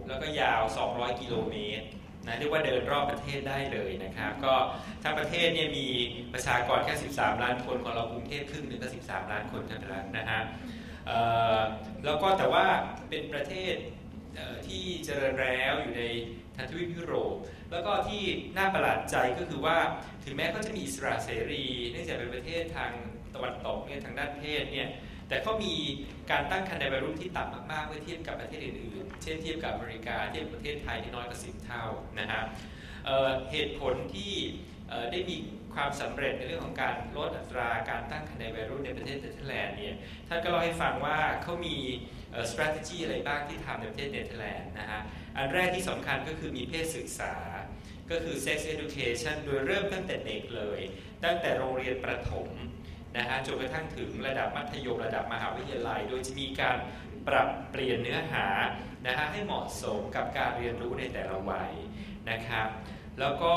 แล้วก็ยาว200 กิโลเมตรนะเรียกว่าเดินรอบประเทศได้เลยนะครับก็ทั้งประเทศเนี่ยมีประชากรแค่13 ล้านคนของเรากรุงเทพครึ่งนึงก็13 ล้านคนเท่านั้นนะฮะแล้วก็แต่ว่าเป็นประเทศที่เจริญแล้วอยู่ในทวีปยุโรปแล้วก็ที่น่าประหลาดใจก็คือว่าถึงแม้เขาจะมีอิสระเสรีเนื่องจากเป็นประเทศทางตะวันตกเนี่ยทางด้านเพศเนี่ยแต่เขามีการตั้งครรภ์ในวัยรุ่นที่ต่ำมากๆเมื่อเทียบกับประเทศอื่นๆเช่นเทียบกับอเมริกาเทียบกับประเทศไทยที่น้อยกว่า10 เท่านะฮะเหตุผลที่ได้มี ความสำเร็จในเรื่องของการลดอัตราการตั้งครรภ์ในวัยรุ่นในประเทศเนเธอร์แลนด์เนี่ยท่านก็เล่าให้ฟังว่าเขามีstrategy อะไรบ้างที่ทำในประเทศเนเธอร์แลนด์นะฮะอันแรกที่สำคัญก็คือมีเพศศึกษาก็คือ sex education โดยเริ่มตั้งแต่เด็กเลยตั้งแต่โรงเรียนประถมนะฮะจนกระทั่งถึงระดับมัธยมระดับมหาวิทยาลัยโดยจะมีการปรับเปลี่ยนเนื้อหานะฮะให้เหมาะสมกับการเรียนรู้ในแต่ละวัยนะครับแล้วก็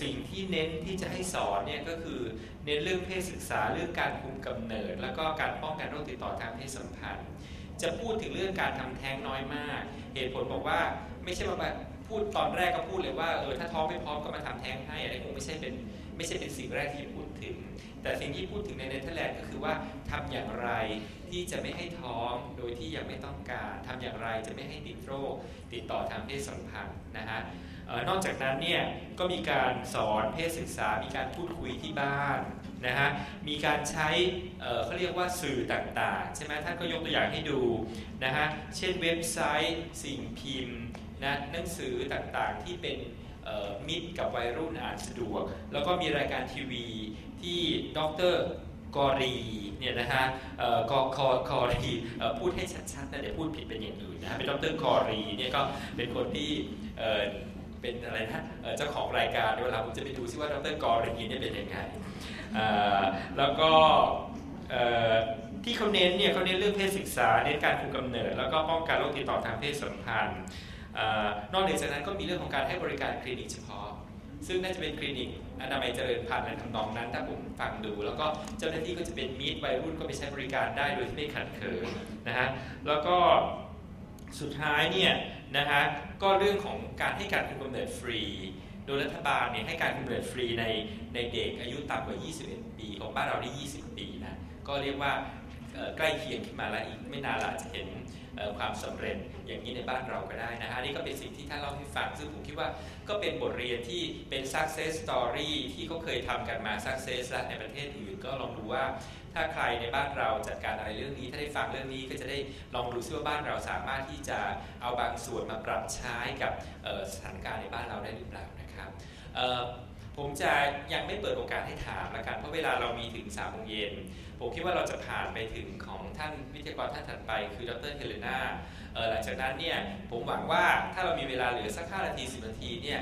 สิ่งที่เน้นที่จะให้สอนเนี่ยก็คือเน้นเรื่องเพศศึกษาเรื่องการคุมกำเนิดแล้วก็การป้องกันโรคติดต่อทางเพศสัมพันธ์จะพูดถึงเรื่องการทำแท้งน้อยมากเหตุผลบอกว่าไม่ใช่ว่าพูดตอนแรกก็พูดเลยว่าถ้าท้องไม่พร้อมก็มาทำแท้งให้อะไรคงไม่ใช่เป็นสิ่งแรกที่พูดถึงแต่สิ่งที่พูดถึงในเนเธอร์แลนด์ก็คือว่าทำอย่างไรที่จะไม่ให้ท้องโดยที่ยังไม่ต้องการทำอย่างไรจะไม่ให้ติดโรคติดต่อทางเพศสัมพันธ์นะฮะนอกจากนั้นเนี่ยก็มีการสอนเพศศึกษามีการพูดคุยที่บ้านนะฮะมีการใช้เขาเรียกว่าสื่อต่างๆใช่ไหมท่านก็ยกตัวอย่างให้ดูนะฮะเช่นเว็บไซต์สิ่งพิมพ์นะหนังสือต่างๆที่เป็นมิตรกับวัยรุ่นอ่านสะดวกแล้วก็มีรายการทีวีที่ดร.กอรีเนี่ยนะฮะกอรีพูดให้ชัดๆนะเดี๋ยวพูดผิดเป็นอย่างอื่นนะเป็นดร.กอรีเนี่ยก็เป็นคนที่เป็นอะไรนะเจ้าของรายการเวลาผมจะไปดูซิว่าดร.กอรีเนี่ยเป็นยังไงแล้วก็ที่เขาเน้นเนี่ยเขาเน้นเรื่องเพศศึกษาเน้นการคุมกำเนิดแล้วก็ป้องกันโรคติดต่อทางเพศสัมพันธ์นอกจากนั้นก็มีเรื่องของการให้บริการคลินิกเฉพาะซึ่งน่าจะเป็นคลินิกอนามัยเจริญพันธุ์และทำนองนั้นถ้าผมฟังดูแล้วก็เจ้าหน้าที่ก็จะเป็นมิตรวัยรุ่นก็ไปใช้บริการได้โดยที่ไม่ขัดเขินนะฮะแล้วก็สุดท้ายเนี่ยนะฮะก็เรื่องของการให้การคุมกำเนิดฟรีโดยรัฐบาลเนี่ยให้การคุมกำเนิดฟรีในเด็กอายุต่ำกว่า21ปีของบ้านเราได้20ปีนะก็เรียกว่าใกล้เคียงขึ้นมาแล้วอีกไม่นานเราจะเห็นความสำเร็จอย่างนี้ในบ้านเราก็ได้นะฮะนี่ก็เป็นสิ่งที่ท่านเล่าให้ฟังซึ่งผมคิดว่าก็เป็นบทเรียนที่เป็น success story ที่เขาเคยทำกันมา success แล้วในประเทศอื่นก็ลองดูว่าถ้าใครในบ้านเราจัดการอะไรเรื่องนี้ถ้าได้ฟังเรื่องนี้ก็จะได้ลองดูซิว่าบ้านเราสามารถที่จะเอาบางส่วนมาปรับใช้กับสถานการณ์ในบ้านเราได้หรือเปล่านะครับผมจะยังไม่เปิดโอกาสให้ถามละกันเพราะเวลาเรามีถึง3 โมงเย็นผมคิดว่าเราจะผ่านไปถึงของท่านวิทยากรท่านถัดไปคือดร. Helena หลังจากนั้นเนี่ยผมหวังว่าถ้าเรามีเวลาเหลือสัก5 นาที 10 นาทีเนี่ย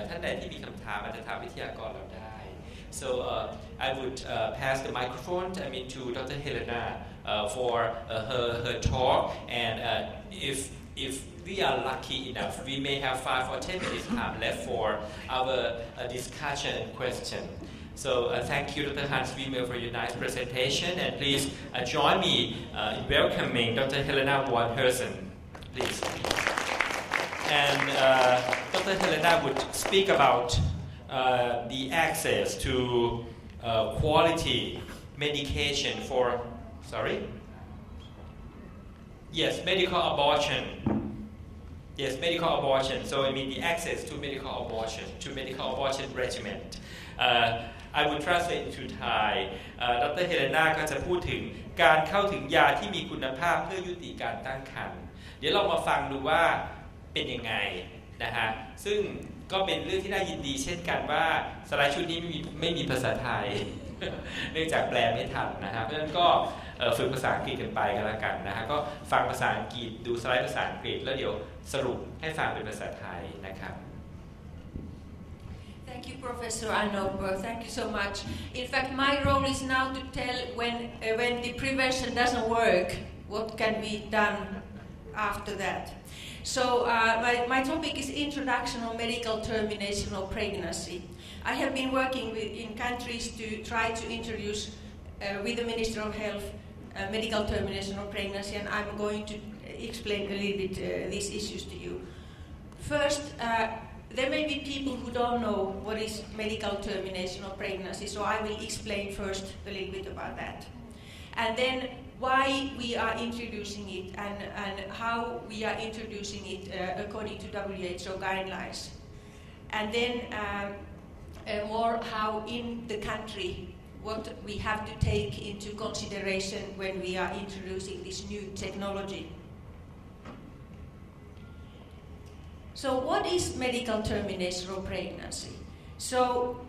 ท่านใดที่มีคำถามอาจจะถามวิทยากรเราได้ so I would pass the microphone to Dr. Helena for her talk and if we are lucky enough we may have 5 or 10 minutes time left for our discussion and question. So thank you, Dr. Hans Vemer, for your nice presentation, and please join me in welcoming Dr. Helena Hertzen, please. And Dr. Helena would speak about the access to quality medication for, medical abortion. Yes, medical abortion. So I mean the access to medical abortion regimen. I would translate into Thai. Dr. Helena ก็จะพูดถึงการเข้าถึงยาที่มีคุณภาพเพื่อยุติการตั้งครรภ์เดี๋ยวเรามาฟังดูว่าเป็นยังไงนะฮะซึ่งก็เป็นเรื่องที่น่ายินดีเช่นกันว่าสไลด์ชุดนี้ไม่มีภาษาไทย เนื่องจากแปลไม่ทันนะฮะเพราะฉะนั้นก็ฝึกภาษาอังกฤษกันไปกันแล้วกันนะฮะก็ฟังภาษาอังกฤษดูสไลด์ภาษาอังกฤษแล้วเดี๋ยวสรุปให้ฟังเป็นภาษาไทยนะครับThank you, Professor Arnop. Thank you so much. In fact, my role is now to tell when the prevention doesn't work, what can be done after that. So my topic is introduction of medical termination of pregnancy. I have been working in countries to try to introduce with the Minister of Health medical termination of pregnancy, and I'm going to explain a little bit these issues to you. First, there may be people who don't know what is medical termination of pregnancy, so I will explain first a little bit about that. And then why we are introducing it and how we are introducing it according to WHO guidelines. And then more how in the country what we have to take into consideration when we are introducing this new technology. So what is medical termination of pregnancy? So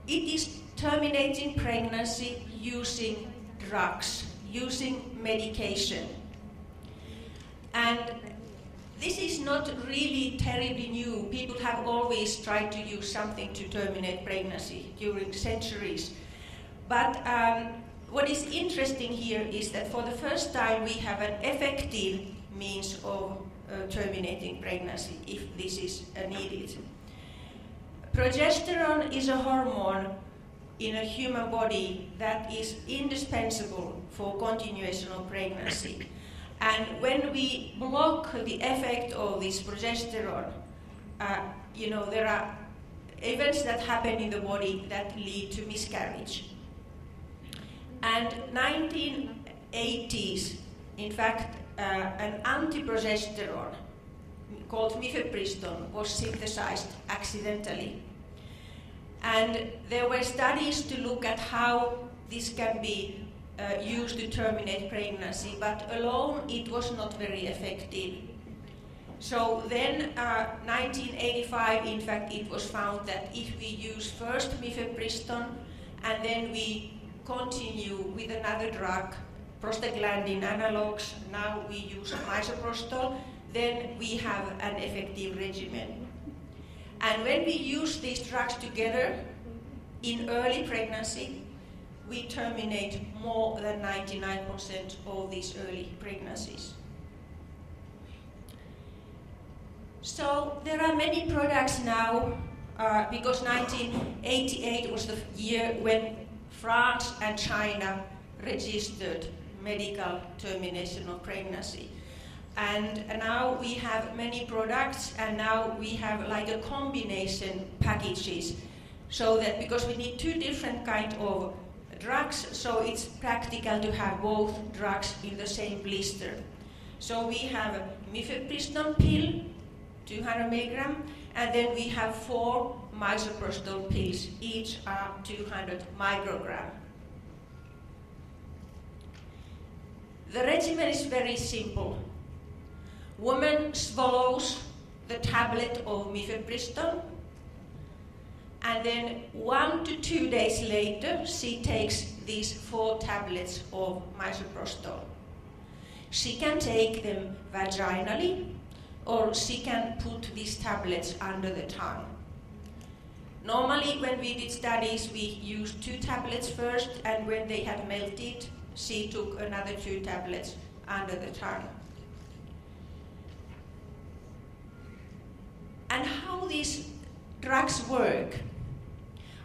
it is terminating pregnancy using drugs, using medication. And this is not really terribly new. People have always tried to use something to terminate pregnancy during centuries. But what is interesting here is that for the first time we have an effective means of terminating pregnancy if this is needed. Progesterone is a hormone in a human body that is indispensable for continuation of pregnancy. And when we block the effect of this progesterone, there are events that happen in the body that lead to miscarriage. And 1980s, in fact, an anti-progesterone called mifepristone was synthesized accidentally. And there were studies to look at how this can be used to terminate pregnancy, but alone it was not very effective. So then, 1985, in fact, it was found that if we use first mifepristone and then we continue with another drug, prostaglandin analogues, now we use misoprostol, then we have an effective regimen. And when we use these drugs together in early pregnancy, we terminate more than 99% of these early pregnancies. So there are many products now, because 1988 was the year when France and China registered medical termination of pregnancy. And now we have many products, and now we have like a combination packages, so that because we need two different kind of drugs, so it's practical to have both drugs in the same blister. So we have a mifepristone pill, 200 milligram, and then we have 4 misoprostol pills, each are 200 microgram. The regimen is very simple. Woman swallows the tablet of mifepristone, and then 1 to 2 days later she takes these 4 tablets of misoprostol. She can take them vaginally, or she can put these tablets under the tongue. Normally when we did studies we used 2 tablets first, and when they had melted she took another 2 tablets under the tongue. And how these drugs work?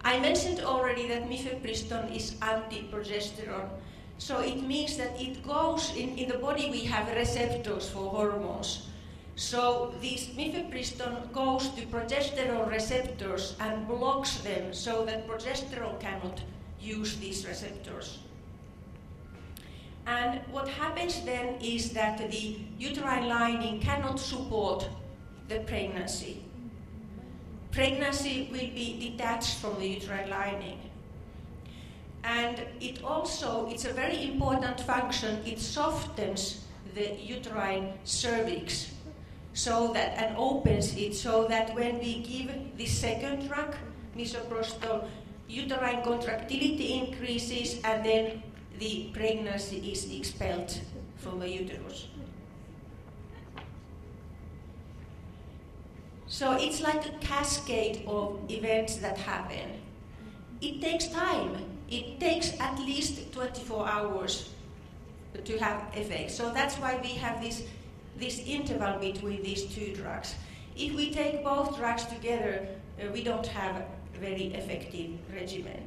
I mentioned already that mifepristone is anti-progesterone, so it means that it goes in the body. We have receptors for hormones, so this mifepristone goes to progesterone receptors and blocks them so that progesterone cannot use these receptors. And what happens then is that the uterine lining cannot support the pregnancy. Pregnancy will be detached from the uterine lining. And it's a very important function, it softens the uterine cervix and opens it, so that when we give the second drug, misoprostol, uterine contractility increases and then the pregnancy is expelled from the uterus. So it's like a cascade of events that happen. It takes time. It takes at least 24 hours to have effect. So that's why we have this interval between these 2 drugs. If we take both drugs together, we don't have a very effective regimen.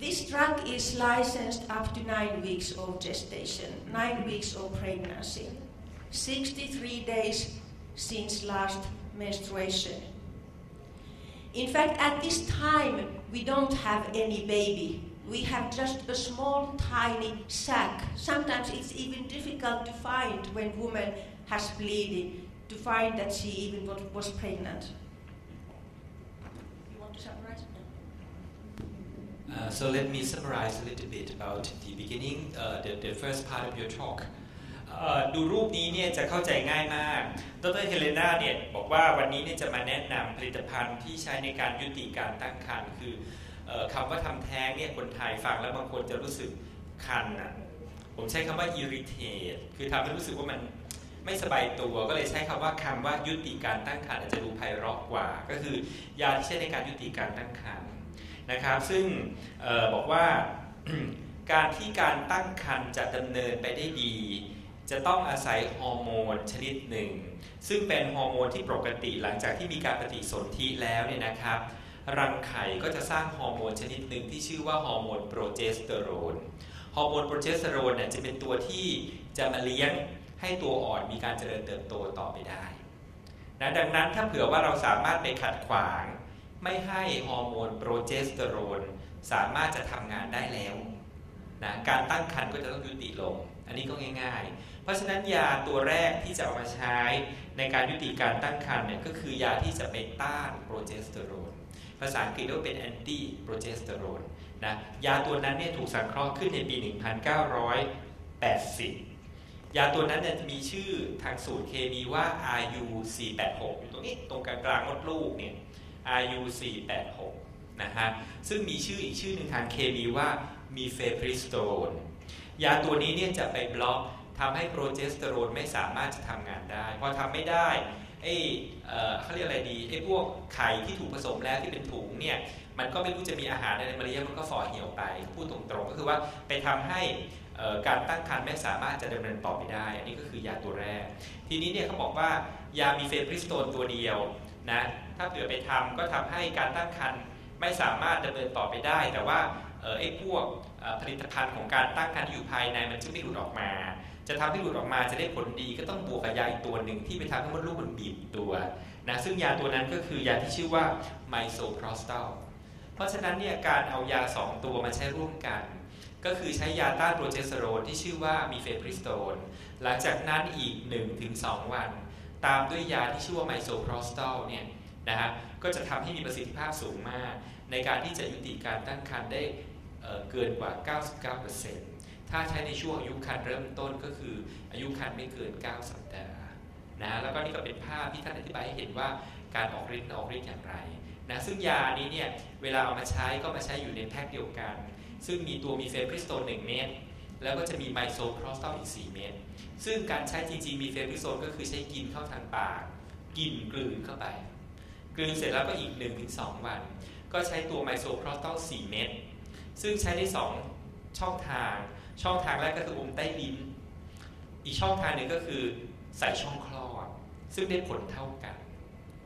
This drug is licensed up to 9 weeks of gestation, 9 weeks of pregnancy. 63 days since last menstruation. In fact, at this time, we don't have any baby. We have just a small, tiny sac. Sometimes it's even difficult to find when woman has bleeding, to find that she even was pregnant. You want to summarize? So let me summarize a little bit about the beginning, the first part of your talk. ดูรูปนี้เนี่ยจะเข้าใจง่ายมากดร. Helena เนี่ยบอกว่าวันนี้เนี่ยจะมาแนะนำผลิตภัณฑ์ที่ใช้ในการยุติการตั้งครรภ์คือคำว่าทำแท้งเนี่ยคนไทยฟังแล้วบางคนจะรู้สึกคันอ่ะผมใช้คำว่า irritate คือทำให้รู้สึกว่ามันไม่สบายตัวก็เลยใช้คำว่ายุติการตั้งครรภ์อาจจะดูไพเราะกว่าก็คือยาที่ใช้ในการยุติการตั้งครรภ์นะครับซึ่งบอกว่า การที่การตั้งครรภ์จะดำเนินไปได้ดีจะต้องอาศัยฮอร์โมนชนิดหนึ่งซึ่งเป็นฮอร์โมนที่ปกติหลังจากที่มีการปฏิสนธิแล้วเนี่ยนะครับรังไข่ก็จะสร้างฮอร์โมนชนิดหนึ่งที่ชื่อว่าฮอร์โมนโปรเจสเตอโรนฮอร์โมนโปรเจสเตอโรนเนี่ยจะเป็นตัวที่จะมาเลี้ยงให้ตัวอ่อนมีการเจริญเติบโตต่อไปได้นะดังนั้นถ้าเผื่อว่าเราสามารถไปขัดขวางไม่ให้ฮอร์โมนโปรเจสเตอโรนสามารถจะทำงานได้แล้วนะการตั้งครรภ์ก็จะต้องยุติลงอันนี้ก็ง่ายๆเพราะฉะนั้นยาตัวแรกที่จะเอามาใช้ในการยุติการตั้งครรภ์เนี่ยก็คือยาที่จะไปต้านโปรเจสเตอโรนภาษาอังกฤษเรียกว่าเป็นแอนตี้โปรเจสเตอโรนนะยาตัวนั้นเนี่ยถูกสังเคราะห์ขึ้นในปี 1980 ยาตัวนั้นเนี่ยมีชื่อทางสูตรเคมีว่า RU486 อยู่ตรงนี้ตรงกลางๆมดลูกเนี่ย RU486 นะฮะซึ่งมีชื่ออีกชื่อหนึ่งทางเคมีว่ามีเฟปริสโตนยาตัวนี้เนี่ยจะไปบล็อกทำให้โปรเจสเตอโรนไม่สามารถจะทำงานได้พอทำไม่ได้เขาเรียกอะไรดีพวกไข่ที่ถูกผสมแล้วที่เป็นถุงเนี่ยมันก็ไม่รู้จะมีอาหารอะไรมาเลี้ยงมันก็ฝ่อเหี่ยวไปพูดตรงๆก็คือว่าไปทำให้การตั้งครรภ์ไม่สามารถจะดำเนินต่อไปได้อันนี้ก็คือยาตัวแรกทีนี้เนี่ยเขาบอกว่ายามีเฟปริสโตนตัวเดียวนะถ้าเผื่อไปทำก็ทำให้การตั้งครรภ์ไม่สามารถดำเนินต่อไปได้แต่ว่าพวกผลิตภัณฑ์ของการตั้งครรภ์ที่อยู่ภายในมันจะไม่หลุดออกมาจะทำให้หลุดออกมาจะได้ผลดีก็ต้องบวกกับยาอีกตัวหนึ่งที่ไปทำให้มดลูกมันบีบตัวนะซึ่งยาตัวนั้นก็คือยาที่ชื่อว่าไมโซโพรสตอลเพราะฉะนั้นเนี่ยการเอายา2ตัวมาใช้ร่วมกันก็คือใช้ยาต้านโปรเจสเตอโรนที่ชื่อว่ามีเฟปริสโตนหลังจากนั้นอีก 1-2 วันตามด้วยยาที่ชื่อว่าไมโซโพรสตอลเนี่ยนะฮะก็จะทำให้มีประสิทธิภาพสูงมากในการที่จะยุติการตั้งครรภ์ได้เกินกว่า 99%ถ้าใช้ในช่วงอายุครรภ์เริ่มต้นก็คืออายุครรภ์ไม่เกิน9 สัปดาห์นะแล้วก็นี่ก็เป็นภาพที่ท่านอธิบายให้เห็นว่าการออกฤทธิ์อย่างไรนะซึ่งยานี้เนี่ยเวลาเอามาใช้ก็มาใช้อยู่ในแพ็คเดียวกันซึ่งมีตัวมีเฟปริสโตน1 เม็ดแล้วก็จะมีไมโซโพรสตอลอีก4 เม็ดซึ่งการใช้จริงๆมีเฟปริสโตนก็คือใช้กินเข้าทางปากกินกลืนเข้าไปกลืนเสร็จแล้วก็อีก 1-2 วันก็ใช้ตัวไมโซโพรสตอล4 เม็ดซึ่งใช้ได้2 ช่องทางแรกก็คืออมใต้ลิ้นอีกช่องทางหนึ่งก็คือใส่ช่องคลอดซึ่งได้ผลเท่ากัน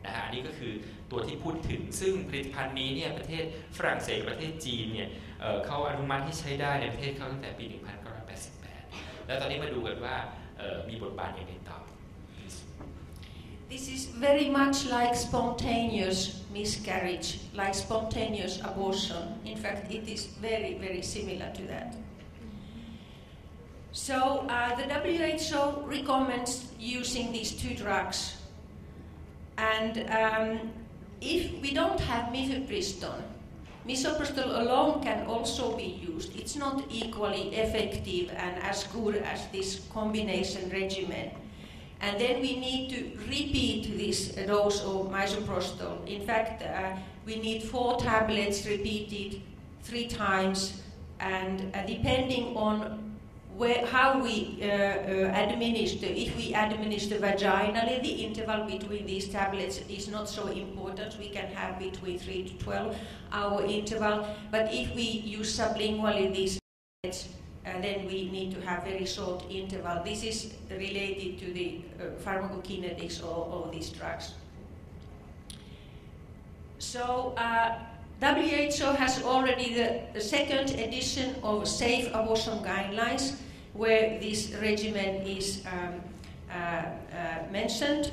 นะฮะอันนี้ก็คือตัวที่พูดถึงซึ่งผลิตภัณฑ์นี้เนี่ยประเทศฝรั่งเศสประเทศจีนเนี่ยเขาอนุมัติให้ใช้ได้ในประเทศเขาตั้งแต่ปี 1988 แล้วตอนนี้มาดูกันว่ามีบทบาทอย่างไรต่อ This is very much like spontaneous miscarriage, like spontaneous abortion. In fact, it is very, very similar to that. So the WHO recommends using these 2 drugs. And if we don't have mifepristone, misoprostol alone can also be used. It's not equally effective and as good as this combination regimen. And then we need to repeat this dose of misoprostol. In fact, we need 4 tablets repeated 3 times, and depending on how we administer, if we administer vaginally, the interval between these tablets is not so important. We can have between 3 to 12 hour interval. But if we use sublingually these tablets, then we need to have very short interval. This is related to the pharmacokinetics of these drugs. So WHO has already the 2nd edition of Safe Abortion Guidelines, where this regimen is mentioned,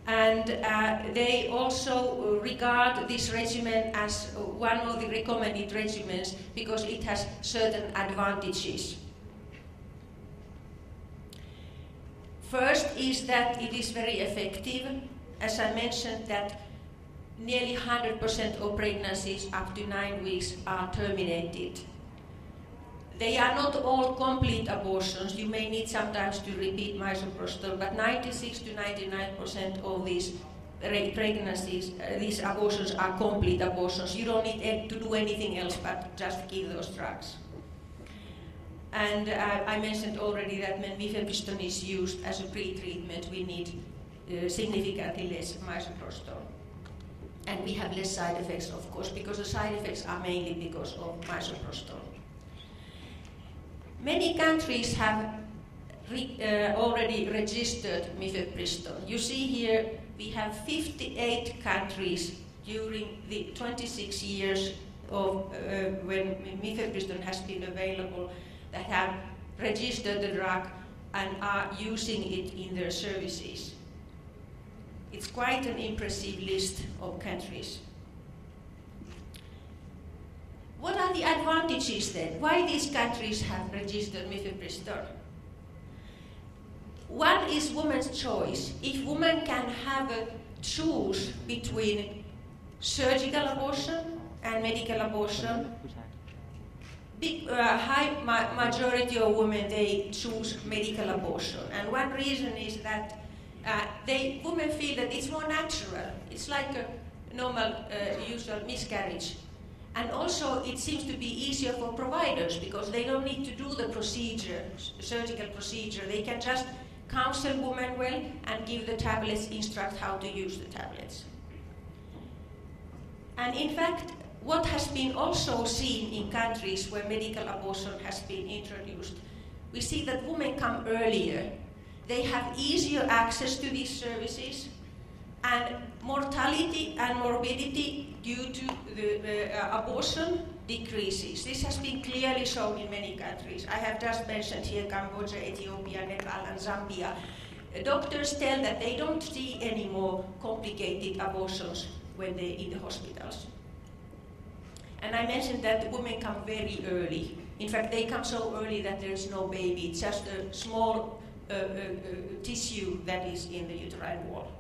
and they also regard this regimen as one of the recommended regimens because it has certain advantages. First is that it is very effective. As I mentioned, that nearly 100% of pregnancies up to 9 weeks are terminated. They are not all complete abortions. You may need sometimes to repeat misoprostol, but 96 to 99% of these pregnancies, these abortions are complete abortions. You don't need to do anything else but just give those drugs. And I mentioned already that when mifepristone is used as a pre-treatment, we need significantly less misoprostol. And we have less side effects, of course, because the side effects are mainly because of misoprostol. Many countries have already registered mifepristone. You see here we have 58 countries during the 26 years of when mifepristone has been available that have registered the drug and are using it in their services. It's quite an impressive list of countries. What are the advantages then? Why these countries have registered mifepristone? One is woman's choice. If women can have a choose between surgical abortion and medical abortion, high majority of women, they choose medical abortion. And one reason is that women feel that it's more natural. It's like a normal, usual miscarriage. And also it seems to be easier for providers because they don't need to do the procedure, surgical procedure. They can just counsel women well and give the tablets, instruct how to use the tablets. And in fact, what has been also seen in countries where medical abortion has been introduced, we see that women come earlier. They have easier access to these services, and mortality and morbidity due to the abortion decreases. This has been clearly shown in many countries. I have just mentioned here Cambodia, Ethiopia, Nepal, and Zambia. Doctors tell that they don't see any more complicated abortions when they're in the hospitals. And I mentioned that the women come very early. In fact, they come so early that there is no baby. It's just a small tissue that is in the uterine wall.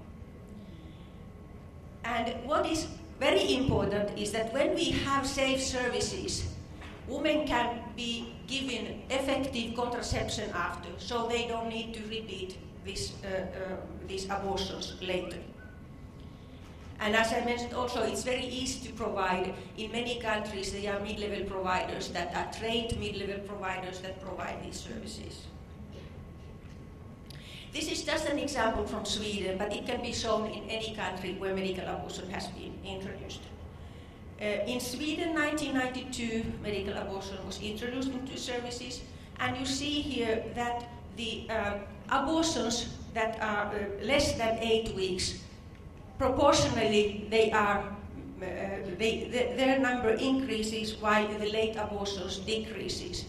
And what is very important is that when we have safe services, women can be given effective contraception after, so they don't need to repeat these abortions later. And as I mentioned also, it's very easy to provide. In many countries, there are mid-level providers that are trained mid-level providers that provide these services. This is just an example from Sweden, but it can be shown in any country where medical abortion has been introduced. In Sweden, 1992, medical abortion was introduced into services, and you see here that the abortions that are less than 8 weeks, proportionally their number increases while the late abortions decreases.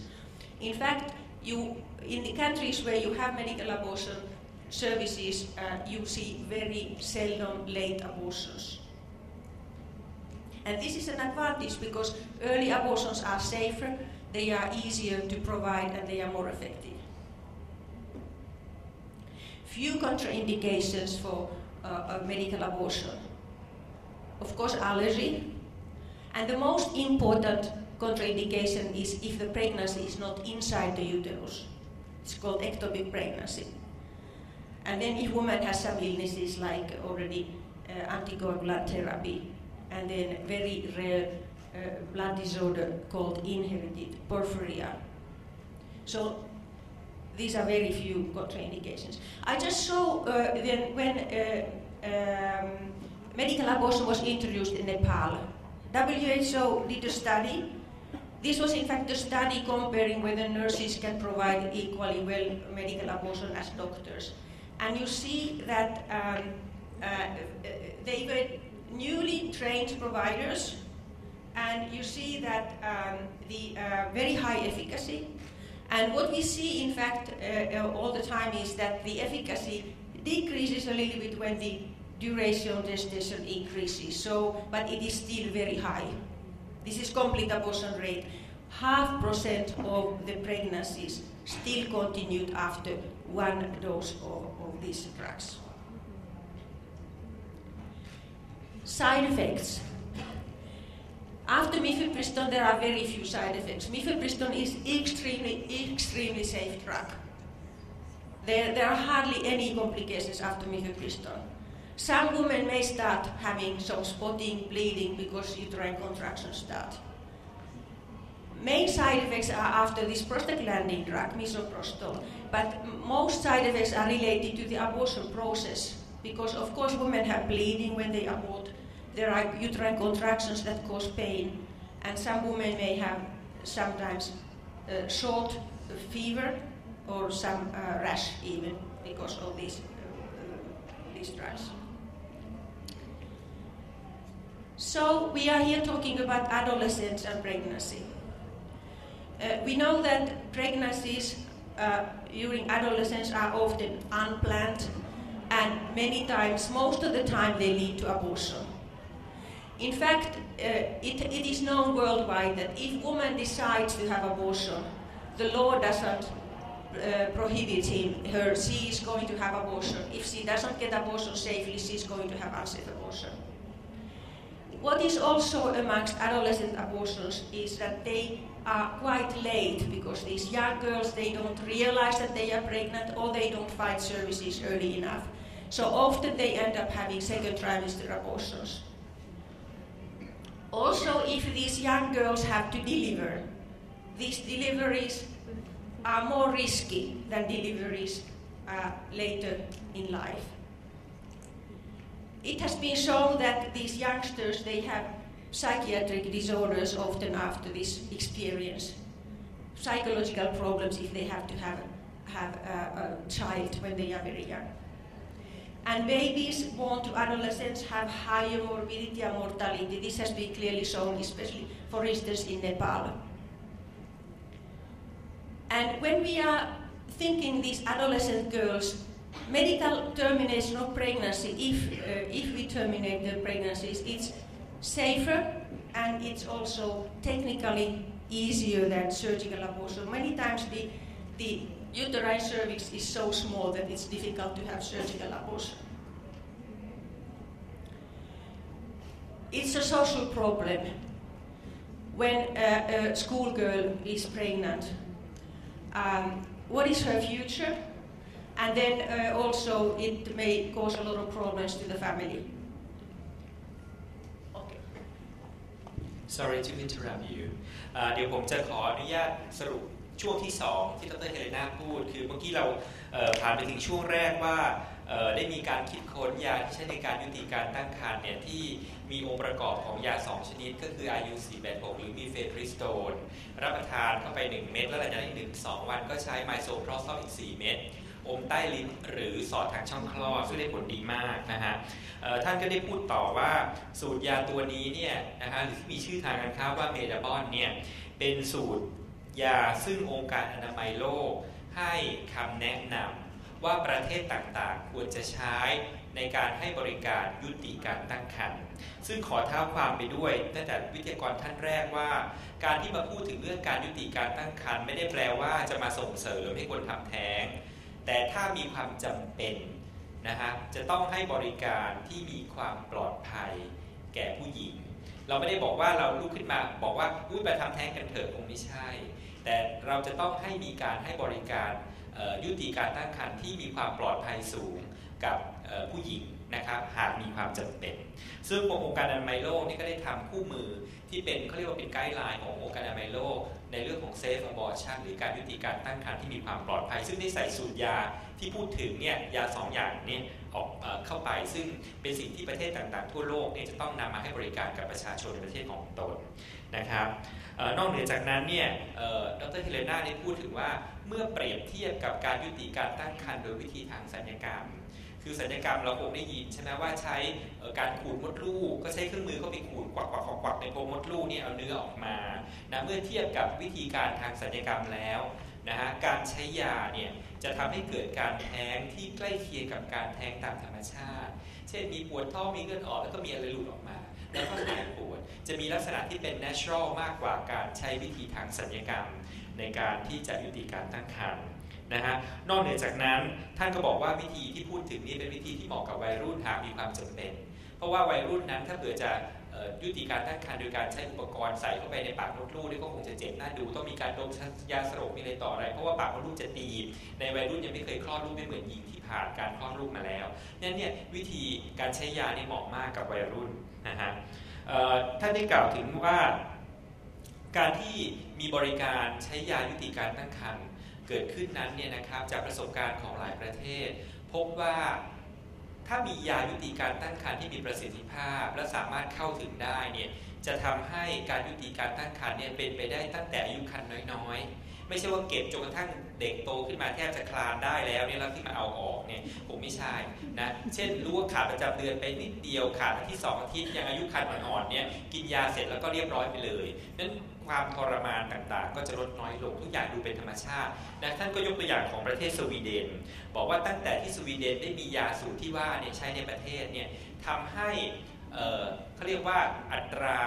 In fact, in the countries where you have medical abortion services, you see very seldom late abortions. And this is an advantage because early abortions are safer, they are easier to provide, and they are more effective. Few contraindications for medical abortion. Of course, allergy. And the most important contraindication is if the pregnancy is not inside the uterus. It's called ectopic pregnancy. And then if woman has some illnesses like already anticoagulant therapy, and then very rare blood disorder called inherited porphyria. So these are very few contraindications. I just show then when medical abortion was introduced in Nepal, WHO did a study. This was in fact a study comparing whether nurses can provide equally well medical abortion as doctors. And you see that they were newly trained providers, and you see that the very high efficacy. And what we see, in fact, all the time is that the efficacy decreases a little bit when the duration of gestation increases. So, but it is still very high. This is complete abortion rate. 0.5% of the pregnancies still continued after one dose of these drugs. Side effects. After mifepristone, there are very few side effects. Mifepristone is extremely safe drug. There are hardly any complications after mifepristone. Some women may start having some spotting, bleeding because uterine contractions start. Main side effects are after this prostaglandin drug, misoprostol, but most side effects are related to the abortion process because, of course, women have bleeding when they abort. There are uterine contractions that cause pain, and some women may have sometimes short fever or some rash even because of these drugs. So we are here talking about adolescence and pregnancy. We know that pregnancies during adolescence are often unplanned, and many times, most of the time, they lead to abortion. In fact, it is known worldwide that if a woman decides to have abortion, the law doesn't prohibit her. She is going to have abortion. If she doesn't get abortion safely, she is going to have unsafe abortion. What is also amongst adolescent abortions is that they are quite late because these young girls, they don't realize that they are pregnant or they don't find services early enough. So often they end up having second trimester abortions. Also, if these young girls have to deliver, these deliveries are more risky than deliveries later in life. It has been shown that these youngsters, they have psychiatric disorders often after this experience, psychological problems if they have to have a child when they are very young. And babies born to adolescents have higher morbidity and mortality. This has been clearly shown, especially, for instance, in Nepal. And when we are thinking these adolescent girls, medical termination of pregnancy, if we terminate the pregnancies, it's safer and it's also technically easier than surgical abortion. Many times the uterine cervix is so small that it's difficult to have surgical abortion. It's a social problem when a schoolgirl is pregnant. What is her future? And then also it may cause a lot of problems to the family. Okay. Sorry to interrupt you. เดี๋ยวผมจะขออนุญาตสรุปช่วงที่2ที่ดร. Helena พูดคือเมื่อกี้เราผ่านไปถึงช่วงแรกว่าได้มีการคิดค้นยาที่ใช้ในการยุติการตั้งครรภ์เนี่ยที่มีองค์ประกอบของยา2ชนิดก็คือ IU486 หรือมีเฟปริสโตนรับประทานเข้าไป1เม็ดแล้วหลังจากนั้นอีก 1-2 วันก็ใช้ไมโซโพรสตอลอีก4เม็ดอมใต้ลิ้นหรือสอดทางช่องคลอดซึ่งได้ผลดีมากนะฮะท่านก็ได้พูดต่อว่าสูตรยาตัวนี้เนี่ยนะฮะหรือที่มีชื่อทางการค้าว่าเมดาบอนเนี่ยเป็นสูตรยาซึ่งองค์การอนามัยโลกให้คำแนะนำว่าประเทศต่างๆควรจะใช้ในการให้บริการยุติการตั้งครรภ์ซึ่งขอเท้าความไปด้วยตั้งแต่วิทยากรท่านแรกว่าการที่มาพูดถึงเรื่องการยุติการตั้งครรภ์ไม่ได้แปลว่าจะมาส่งเสริมให้คนทำแท้งแต่ถ้ามีความจำเป็นนะฮะจะต้องให้บริการที่มีความปลอดภัยแก่ผู้หญิงเราไม่ได้บอกว่าเราลุกขึ้นมาบอกว่าไปทำแท้งกันเถอะคงไม่ใช่แต่เราจะต้องให้มีการให้บริการยุติการตั้งครรภ์ที่มีความปลอดภัยสูงกับผู้หญิงนะครับหากมีความจำเป็นซึ่งองค์การอนามัยโลกนี่ก็ได้ทำคู่มือที่เป็นเขาเรียกว่าเป็นไกด์ไลน์ขององค์การอนามัยโลกในเรื่องของ safe abortion หรือการยุติการตั้งครรภ์ที่มีความปลอดภัยซึ่งได้ใส่สูตรยาที่พูดถึงเนี่ยยา2อย่างนี้ออกเข้าไปซึ่งเป็นสิ่งที่ประเทศต่างๆทั่วโลกเนี่ยจะต้องนำมาให้บริการกับประชาชนในประเทศของตนนะครับนอกเหนือจากนั้นเนี่ยดร. Helena ได้พูดถึงว่าเมื่อเปรียบเทียบกับการยุติการตั้งครรภ์โดยวิธีทางศัลยกรรมคือศัลยกรรมเราคงได้ยินใช่ไหมว่าใช้การขูดมดลูกก็ใช้เครื่องมือเข้าไปขูดกวักในโพรงมดลูกเนี่ยเอาเนื้อออกมานะเมื่อเทียบกับวิธีการทางศัลยกรรมแล้วนะฮะการใช้ยาเนี่ยจะทำให้เกิดการแท้งที่ใกล้เคียงกับการแท้งตามธรรมชาติเช่นมีปวดท้องมีเลือดออกแล้วก็มีอะไรหลุดออกมาแล้วก็หายปวดจะมีลักษณะที่เป็น natural มากกว่าการใช้วิธีทางศัลยกรรมในการที่จะยุติการตั้งครรภ์นะฮะนอกเหนือจากนั้นท่านก็บอกว่าวิธีที่พูดถึงนี้เป็นวิธีที่เหมาะกับวัยรุ่นหากมีความจำเป็นเพราะว่าวัยรุ่นนั้นถ้าเผื่อจะ ยุติการตั้งครรภ์โดยการใช้อุปกรณ์ใส่เข้าไปในปากมดลูกนี่ก็คงจะเจ็บน่าดูต้องมีการดมยาสลบมีอะไรต่ออะไรเพราะว่าปากมดลูกจะตีบในวัยรุ่นยังไม่เคยคลอดลูกไม่เหมือนหญิงที่ผ่านการคลอดลูกมาแล้วเนี่ยวิธีการใช้ยานี่เหมาะมากกับวัยรุ่นนะฮะท่านได้กล่าวถึงว่าการที่มีบริการใช้ยายุติการตั้งครรภ์เกิดขึ้นนั้นเนี่ยนะครับจากประสบการณ์ของหลายประเทศพบว่าถ้ามียายุติการตั้งครรภ์ที่มีประสิทธิภาพและสามารถเข้าถึงได้เนี่ยจะทำให้การยุติการตั้งครรภ์เนี่ยเป็นไปได้ตั้งแต่อายุครรภ์น้อยๆไม่ใช่ว่าเก็บจนกระทั่งเด็กโตขึ้นมาแทบจะคลานได้แล้วเนี่ยแล้วที่มาเอาออกเนี่ยผมไม่ใช่นะเช่นรู้ว่าขาดประจำเดือนไปนิดเดียวขาดอาทิตย์2 อาทิตย์ยังอายุครรภ์อ่อนๆเนี่ยกินยาเสร็จแล้วก็เรียบร้อยไปเลยนั้นความทรมานต่างๆก็จะลดน้อยลงทุกอย่างดูเป็นธรรมชาตินะท่านก็ยกตัวอย่างของประเทศสวีเดนบอกว่าตั้งแต่ที่สวีเดนได้มียาสูตรที่ว่าเนี่ยใช้ในประเทศเนี่ยทำให้เขาเรียกว่าอัตรา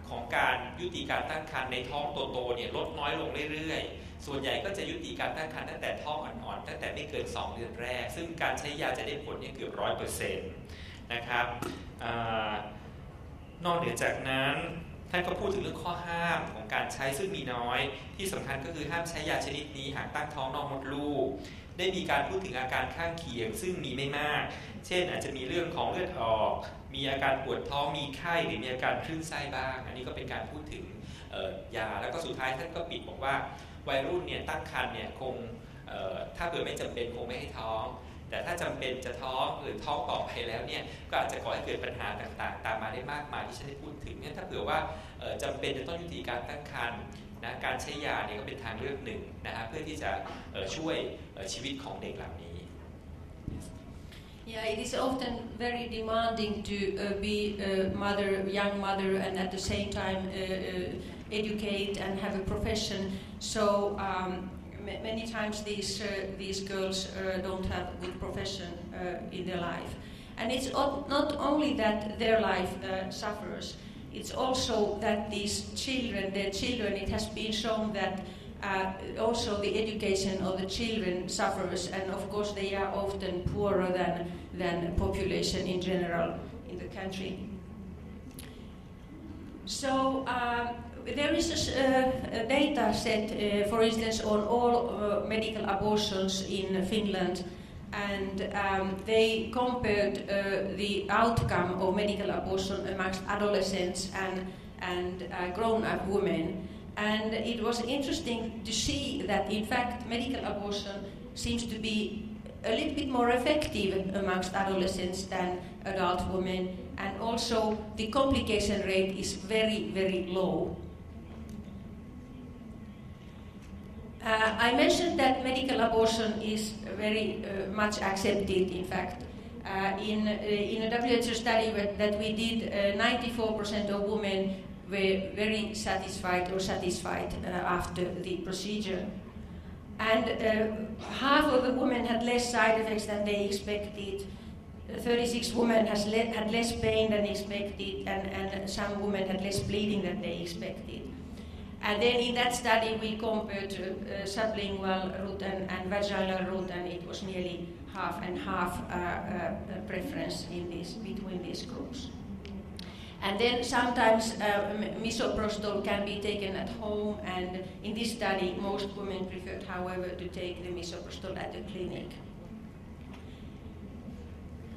ของการยุติการตั้งครรภ์ในท้องโตๆเนี่ยลดน้อยลงเรื่อยๆส่วนใหญ่ก็จะยุติการตั้งครรภ์ตั้งแต่ท้องอ่อนๆตั้งแต่ไม่เกิน2 เดือนแรกซึ่งการใช้ยาจะได้ผลเนี่ยเกือบ 100% นะครับนอกเหนือจากนั้นท่านก็พูดถึงเรื่องข้อห้ามของการใช้ซึ่งมีน้อยที่สำคัญก็คือห้ามใช้ยาชนิดนี้หากตั้งท้องนอกมดลูกได้มีการพูดถึงอาการข้างเคียงซึ่งมีไม่มากเช่นอาจจะมีเรื่องของเลือดออกมีอาการปวดท้องมีไข้หรือมีอาการคลื่นไส้บ้างอันนี้ก็เป็นการพูดถึงยาแล้วก็สุดท้ายท่านก็ปิดบอกว่าวัยรุ่นเนี่ยตั้งครรภ์เนี่ยคงถ้าเกิดไม่จำเป็นคงไม่ให้ท้องแต่ถ้าจำเป็นจะท้องหรือท้องต่อไปแล้วเนี่ยก็อาจจะก่อให้เกิดปัญหาต่างๆตามมาได้มากมายที่ฉันได้พูดถึงเนี่ยถ้าเผื่อว่าจำเป็นจะต้องยุติการตั้งครรภ์นะการใช้ยาเนี่ยก็เป็นทางเลือกหนึ่งนะฮะเพื่อที่จะช่วยชีวิตของเด็กเหล่านี้ Yeah, it is often very demanding to be a young mother, and at the same time educate and have a profession. So many times these girls don't have a good profession in their life, and it's not only that their life suffers. It's also that their children, it has been shown that also the education of the children suffers, and of course they are often poorer than population in general in the country. So there is a data set, for instance, on all medical abortions in Finland, and they compared the outcome of medical abortion amongst adolescents and grown-up women. And it was interesting to see that, in fact, medical abortion seems to be a little bit more effective amongst adolescents than adult women, and also the complication rate is very, very low. I mentioned that medical abortion is very much accepted, in fact. In a WHO study that we did, 94% of women were very satisfied after the procedure. And half of the women had less side effects than they expected. 36 women had less pain than expected, and some women had less bleeding than they expected. And then in that study we compared sublingual route and vaginal route, and it was nearly half and half preference between these groups. And then sometimes misoprostol can be taken at home, and in this study most women preferred, however, to take the misoprostol at the clinic.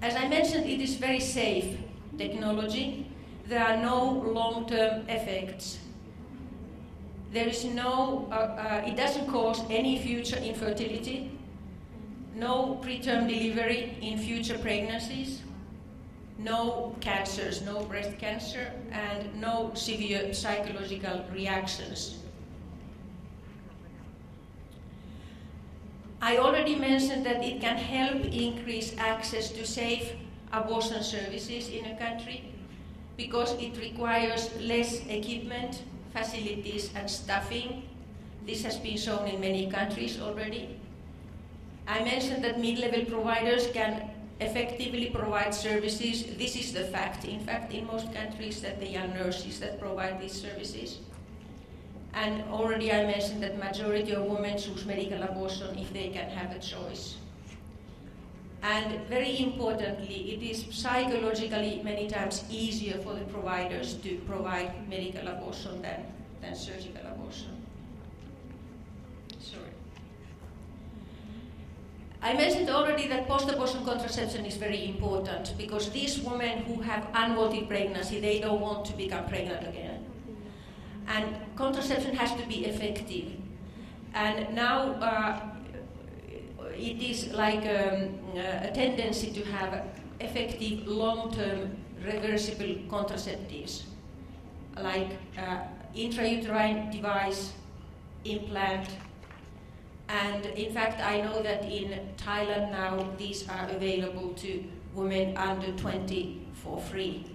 As I mentioned, it is very safe technology. There are no long-term effects. There is it doesn't cause any future infertility, no preterm delivery in future pregnancies, no cancers, no breast cancer, and no severe psychological reactions. I already mentioned that it can help increase access to safe abortion services in a country because it requires less equipment, facilities and staffing. This has been shown in many countries already. I mentioned that mid-level providers can effectively provide services. This is the fact, in fact, in most countries, that they are nurses that provide these services. And already I mentioned that majority of women choose medical abortion if they can have a choice. And very importantly, it is psychologically many times easier for the providers to provide medical abortion than surgical abortion. Sorry. I mentioned already that post-abortion contraception is very important because these women who have unwanted pregnancy, they don't want to become pregnant again. And contraception has to be effective. And now it is like a tendency to have effective long-term reversible contraceptives, like intrauterine device, implant, and in fact I know that in Thailand now these are available to women under 20 for free.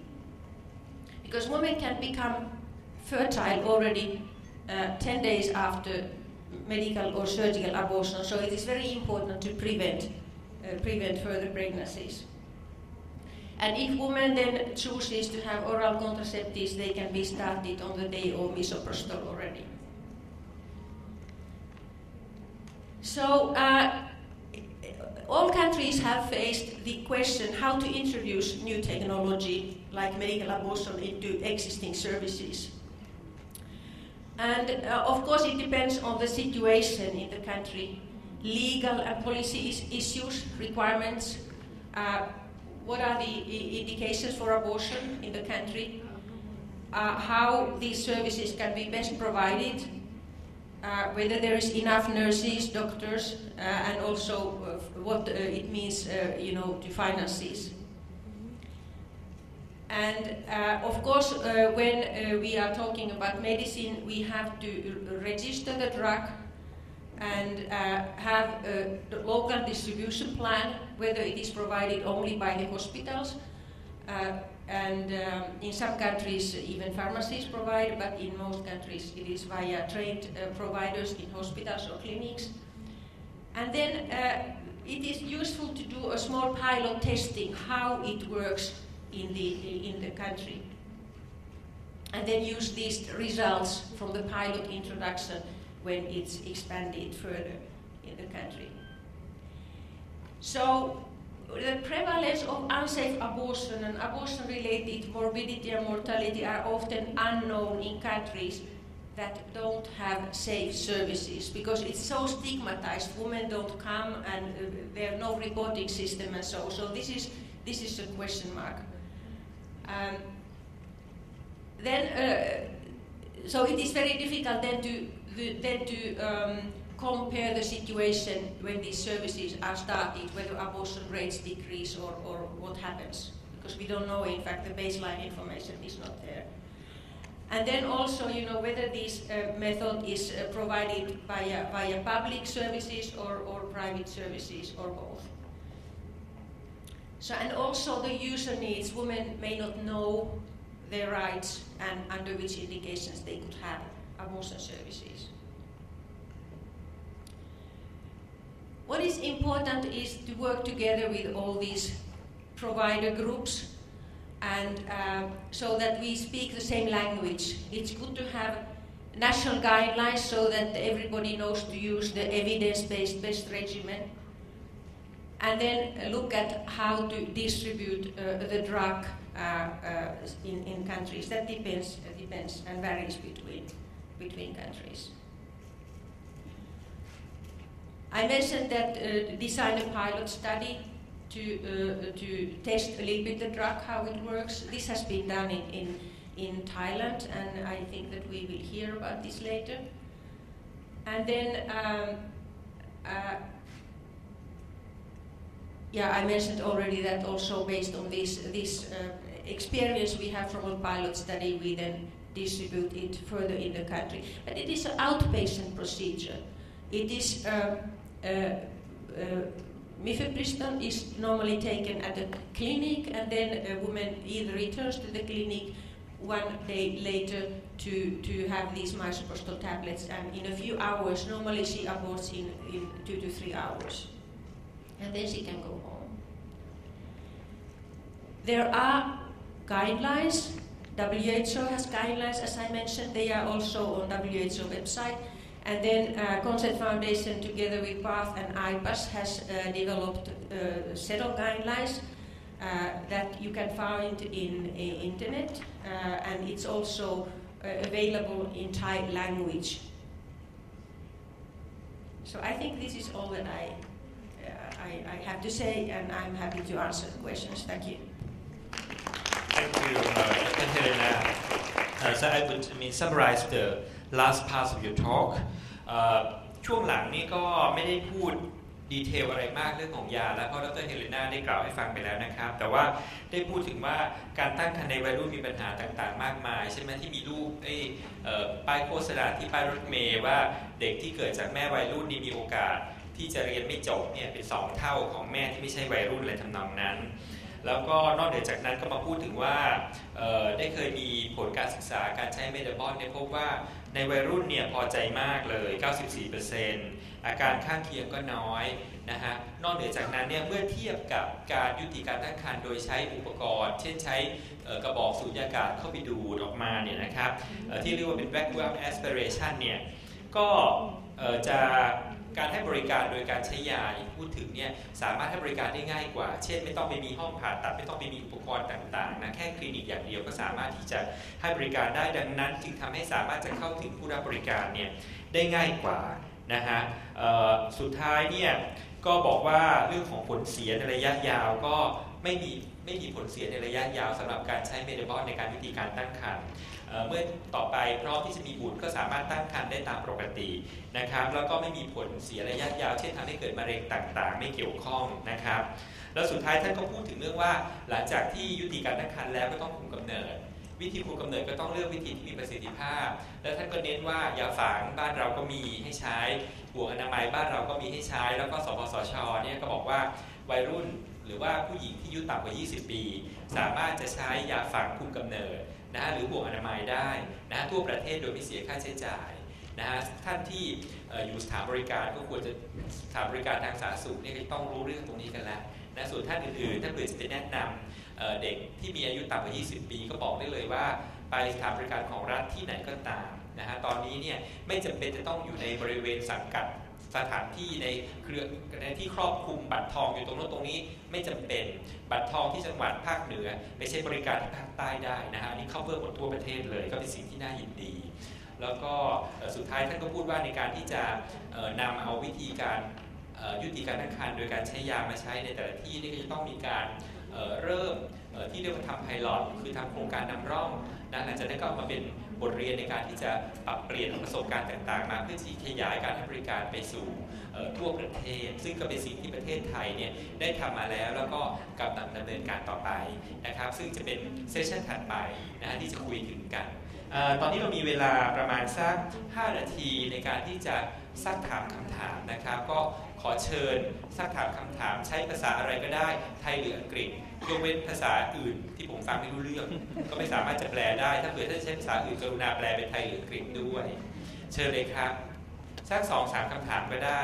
Because women can become fertile already 10 days after medical or surgical abortion, so it is very important to prevent further pregnancies. And if women then chooses to have oral contraceptives, they can be started on the day of misoprostol already. So all countries have faced the question how to introduce new technology like medical abortion into existing services. And of course it depends on the situation in the country, legal and policy issues, requirements, what are the indications for abortion in the country, how these services can be best provided, whether there is enough nurses, doctors, and also what it means, to finances. And of course, when we are talking about medicine, we have to register the drug and have a local distribution plan, whether it is provided only by the hospitals, and in some countries even pharmacies provide, but in most countries it is via trained providers in hospitals or clinics. And then it is useful to do a small pilot testing how it works in the country, and then use these results from the pilot introduction when it's expanded further in the country. So the prevalence of unsafe abortion and abortion-related morbidity and mortality are often unknown in countries that don't have safe services, because it's so stigmatized. Women don't come, and there's no reporting system, and so this is a question mark. So it is very difficult then to compare the situation when these services are started, whether abortion rates decrease or what happens, because we don't know. In fact, the baseline information is not there. And then also, whether this method is provided via public services or private services or both. So, and also the user needs. Women may not know their rights and under which indications they could have abortion services. What is important is to work together with all these provider groups, and so that we speak the same language. It's good to have national guidelines so that everybody knows to use the evidence-based best regimen, and then look at how to distribute the drug in countries. That depends and varies between countries. I mentioned that design a pilot study to test a little bit the drug, how it works. This has been done in Thailand, and I think that we will hear about this later. And then I mentioned already that also based on this experience we have from a pilot study, we then distribute it further in the country. But it is an outpatient procedure. It is mifepristone is normally taken at a clinic, and then a woman either returns to the clinic 1 day later to have these misoprostol tablets, and in a few hours, normally she aborts in 2 to 3 hours, and then she can go home. There are guidelines. WHO has guidelines, as I mentioned. They are also on WHO website, And then Consent Foundation together with PATH and IPAS has developed a set of guidelines that you can find in internet and it's also available in Thai language. So I think this is all that I have to say and I'm happy to answer the questions. Thank you. Thank you, Dr. Helena. So I would summarize the last part of your talk. ช่วงหลังนี่ก็ไม่ได้พูดดีเทลอะไรมากเรื่องของยาแล้วเพราะดร. Helena ได้กล่าวให้ฟังไปแล้วนะครับแต่ว่าได้พูดถึงว่าการตั้งครรภ์ในวัยรุ่นมีปัญหาต่างๆมากมายใช่ไหมที่มีรูปป้ายโฆษณาที่ป้ายรถเมล์ว่าเด็กที่เกิดจากแม่วัยรุ่นนี่มีโอกาสที่จะเรียนไม่จบเนี่ยเป็น2 เท่าของแม่ที่ไม่ใช่วัยรุ่นอะไรทำนองนั้นแล้วก็นอกจากนั้นก็มาพูดถึงว่าได้เคยมีผลการศึกษาการใช้เมทาบอลเนี่ยพบว่าในวัยรุ่นเนี่ยพอใจมากเลย 94% อาการข้างเคียงก็น้อยนะฮะนอกเหนือจากนั้นเนี่ยเมื่อเทียบกับการยุติการตั้งครรภ์โดยใช้อุปกรณ์เช่นใช้กระบอกสูญญากาศเข้าไปดูดออกมาเนี่ยนะครับที่เรียกว่าเป็น vacuum aspiration เนี่ยก็จะการให้บริการโดยการใช้ยาพูดถึงเนี่ยสามารถให้บริการได้ง่ายกว่าเช่นไม่ต้องไปมีห้องผ่าตัดไม่ต้องไปมีอุปกรณ์ต่างๆนะแค่คลินิกอย่างเดียวก็สามารถที่จะให้บริการได้ดังนั้นจึงทำให้สามารถจะเข้าถึงผู้รับบริการเนี่ยได้ง่ายกว่านะฮะสุดท้ายเนี่ยก็บอกว่าเรื่องของผลเสียในระยะยาวก็ไม่มีผลเสียในระยะยาวสำหรับการใช้เมทาบอลในการวิธีการตั้งครรภ์เมื่อต่อไปพร้อมที่จะมีบุตรก็สามารถตั้งครรภ์ได้ตามปกตินะครับแล้วก็ไม่มีผลเสียระยะยาวเช่นทำให้เกิดมะเร็งต่างๆไม่เกี่ยวข้องนะครับแล้วสุดท้ายท่านก็พูดถึงเรื่องว่าหลังจากที่ยุติการตั้งครรภ์แล้วก็ต้องคุมกำเนิดวิธีคุมกำเนิดก็ต้องเลือกวิธีที่มีประสิทธิภาพและท่านก็เน้นว่ายาฝางบ้านเราก็มีให้ใช้ห่วงอนามัยบ้านเราก็มีให้ใช้แล้วก็สปสช.เนี่ยก็บอกว่าวัยรุ่นหรือว่าผู้หญิงที่อายุต่ำกว่า20 ปีสามารถจะใช้ยาฝางคุมกำเนิดนะหรือห่วงอนามัยได้นะทั่วประเทศโดยไม่เสียค่าใช้จ่ายนะฮะท่านที่อยู่สถานบริการก็ควรจะสถานบริการทางสาธารณสุขเนี่ยต้องรู้เรื่องตรงนี้กันแล้วนะส่วนท่านอื่นๆถ้าเผื่อจะไปแนะนำเด็กที่มีอายุต่ำกว่า20 ปีก็บอกได้เลยว่าไปสถานบริการของรัฐที่ไหนก็ตามนะฮะตอนนี้เนี่ยไม่จำเป็นจะต้องอยู่ในบริเวณสังกัดสถานที่ในเครือในที่ครอบคลุมบัตรทองอยู่ตรงโน้นตรงนี้ไม่จำเป็นบัตรทองที่จังหวัดภาคเหนือไปใช้บริการที่ภาคใต้ได้นะฮะอันนี้coverหมดทั่วประเทศเลยก็เป็นสิ่งที่น่ายินดีแล้วก็สุดท้ายท่านก็พูดว่าในการที่จะนำเอาวิธีการยุติการตั้งครรภ์โดยการใช้ยามาใช้ในแต่ละที่นี่ก็จะต้องมีการเริ่มที่เรียกว่าทำไพลอตคือทำโครงการนำร่องนะหลังจากนั้นก็มาเป็นบทเรียนในการที่จะปรับเปลี่ยนประสบการณ์ต่างๆมาเพื่อที่ขยายการให้บริการไปสู่ทั่วประเทศซึ่งก็เป็นสิ่งที่ประเทศไทยเนี่ยได้ทำมาแล้วก็กำลังดำเนินการต่อไปนะครับซึ่งจะเป็นเซสชั่นถัดไปนะที่จะคุยถึงกันตอนนี้เรามีเวลาประมาณสัก5 นาทีในการที่จะซักถามคำถามนะครับก็ขอเชิญซักถามคำถามใช้ภาษาอะไรก็ได้ไทยหรืออังกฤษยกเว้นภาษาอื่นที่ผมฟังไม่รู้เรื่องก็ไม่สามารถจะแปลได้ถ้าเกิดท่านใช้ภาษาอื่นกรุณาแปลเป็นไทยหรืออังกฤษด้วยเชิญเลยครับสัก 2-3 คำถามก็ได้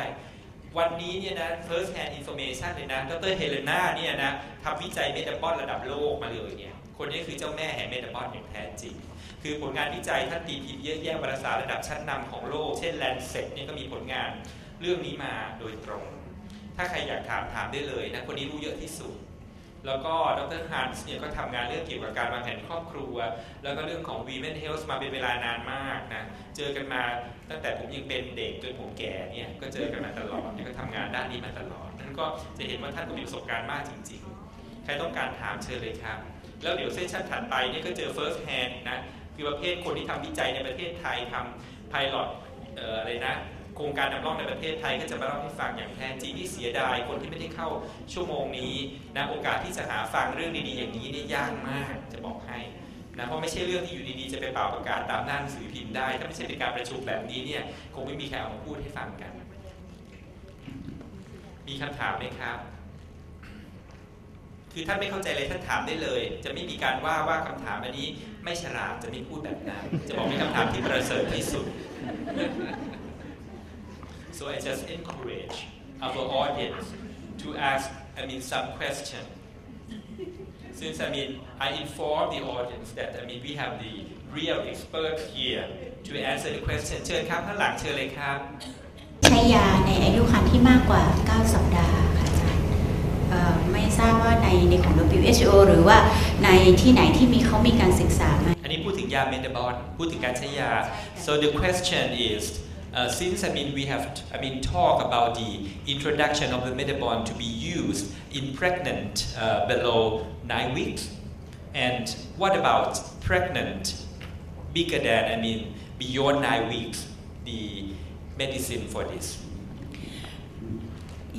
วันนี้เนี่ยนะ first hand information เลยนะดร. Helena เนี่ยนะทำวิจัยเมทาบอลระดับโลกมาเลยเนี่ยคนนี้คือเจ้าแม่แห่งเมทาบอลอย่างแท้จริงคือผลงานวิจัยท่านตีพิมพ์เยอะแยะวารสารระดับชั้นนำของโลกเช่น Lancet เนี่ยก็มีผลงานเรื่องนี้มาโดยตรงถ้าใครอยากถามได้เลยนะคนนี้รู้เยอะที่สุดแล้วก็ดร. Hand เนี่ยก็ทำงานเรื่องเกี่ยวกับการวางแผนครอบครัวแล้วก็เรื่องของ Vemer Health มาเป็นเวลานานมากนะเจอกันมาตั้งแต่ผมยังเป็นเด็กจนผมแก่เนี่ยก็เจอกันมาตลอดเนี่ยก็ทำงานด้านนี้มาตลอดนั้นก็จะเห็นว่าท่านก็มีประสบการณ์มากจริงๆใครต้องการถามเชิญเลยครับแล้วเดี๋ยวเซสชั่นถัดไปเนี่ยก็เจอ first hand นะคือประเภทคนที่ทำวิจัยในประเทศไทยทำไพลอตอะไรนะโครงการนำร่องในประเทศไทยก็จะมาเล่าให้ฟังอย่างแท้จริงที่เสียดายคนที่ไม่ได้เข้าชั่วโมงนี้นะโอกาสที่จะหาฟังเรื่องดีๆอย่างนี้เนี่ยยากมากจะบอกให้นะเพราะไม่ใช่เรื่องที่อยู่ดีๆจะไปเป่าประกาศตามหน้าหนังสือพิมพ์ได้ถ้าไม่ใช่เป็นการประชุมแบบนี้เนี่ยคงไม่มีใครเอามาพูดให้ฟังกันมีคำถามไหมครับคือท่านไม่เข้าใจเลยท่านถามได้เลยจะไม่มีการว่าคำถามอันนี้ไม่ฉลาดจะไม่พูดแบบนั้นจะบอกเป็นคำถามที่ประเสริฐที่สุดSo I just encourage our audience to ask some question since I inform the audience that we have the real expert here to answer the question เชิญครับข้างหลังเชิญเลยครับใช้ยาในอายุครรภ์ที่มากกว่า9สัปดาห์ค่ะอาจารย์ไม่ทราบว่าในของ WHO หรือว่าในที่ไหนที่เขามีการศึกษาไหมอันนี้พูดถึงยาเมตาบอลพูดถึงการใช้ยา so the question is since we have talk about the introduction of the metabon to be used in pregnant below 9 weeks and what about pregnant bigger than beyond 9 weeks the medicine for this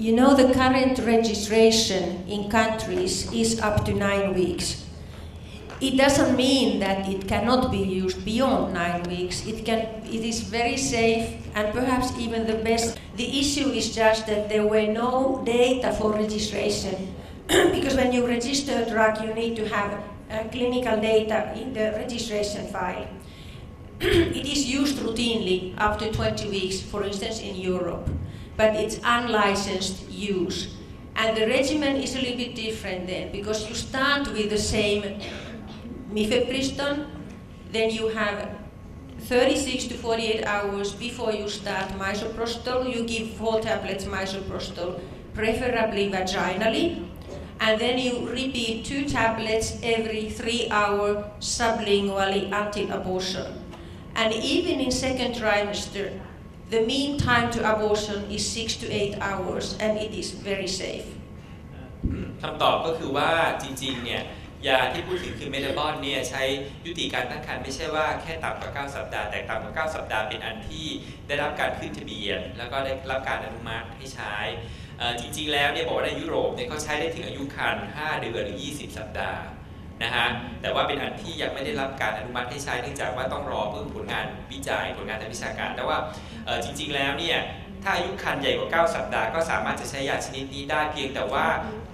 You know the current registration in countries is up to 9 weeks. It doesn't mean that it cannot be used beyond 9 weeks. It is very safe and perhaps even the best. The issue is just that there were no data for registration because when you register a drug you need to have clinical data in the registration file. It is used routinely up to 20 weeks, for instance in Europe, but it's unlicensed use. And the regimen is a little bit different then because you start with the same mifepriston, then you have 36 to 48 hours before you start misoprostol. You give 4 tablets misoprostol, preferably vaginally, and then you repeat 2 tablets every 3 hours sublingually until abortion. And even in second trimester, the mean time to abortion is 6 to 8 hours, and it is very safe. คำตอบก็คือว่าจริงๆเนี่ยยาที่พูดถึงคือเมทาบอลเนี่ยใช้ยุติการตั้งครรภ์ไม่ใช่ว่าแค่ต่ำกว่า9สัปดาห์แต่ต่ำกว่า9สัปดาห์เป็นอันที่ได้รับการขึ้นทะเบียนแล้วก็ได้รับการอนุมัติให้ใช้จริงๆแล้วเนี่ยบอกว่าในยุโรปเนี่ยเขาใช้ได้ถึงอายุครรภ์5เดือนหรือ20สัปดาห์นะฮะแต่ว่าเป็นอันที่ยังไม่ได้รับการอนุมัติให้ใช้เนื่องจากว่าต้องรอเพิ่มผลงานวิจัยผลงานทางวิชาการแต่ว่าจริงๆแล้วเนี่ยถ้าอายุครรภ์ใหญ่กว่า9สัปดาห์ก็สามารถจะใช้ยาชนิดนี้ได้เพียงแต่ว่า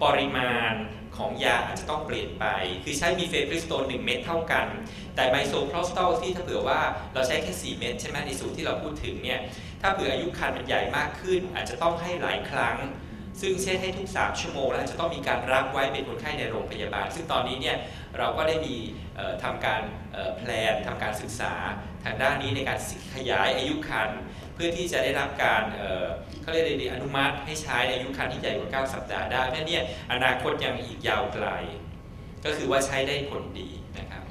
ปริมาณของยาอาจจะต้องเปลี่ยนไปคือใช้มีเฟปริสโตน1เม็ดเท่ากันแต่ไมโซโพรสตอลที่ถ้าเผื่อว่าเราใช้แค่4เม็ดใช่ไหมในสูตรที่เราพูดถึงเนี่ยถ้าเผื่ออายุครรภ์มันใหญ่มากขึ้นอาจจะต้องให้หลายครั้งซึ่งเช่นให้ทุก3ชั่วโมงแล้วจะต้องมีการรับไว้เป็นคนไข้ในโรงพยาบาลซึ่งตอนนี้เนี่ยเราก็ได้มีทำการแพลนทำการศึกษาทางด้านนี้ในการขยายอายุครรภ์เพื่อที่จะได้รับการเขาเรียกอนุมัติให้ใช้ในอายุครรภ์ที่ใหญ่กว่า9สัปดาห์ได้เพราะเนี่ยอนาคตยังอีกยาวไกลก็คือว่าใช้ได้ผลดีนะครับ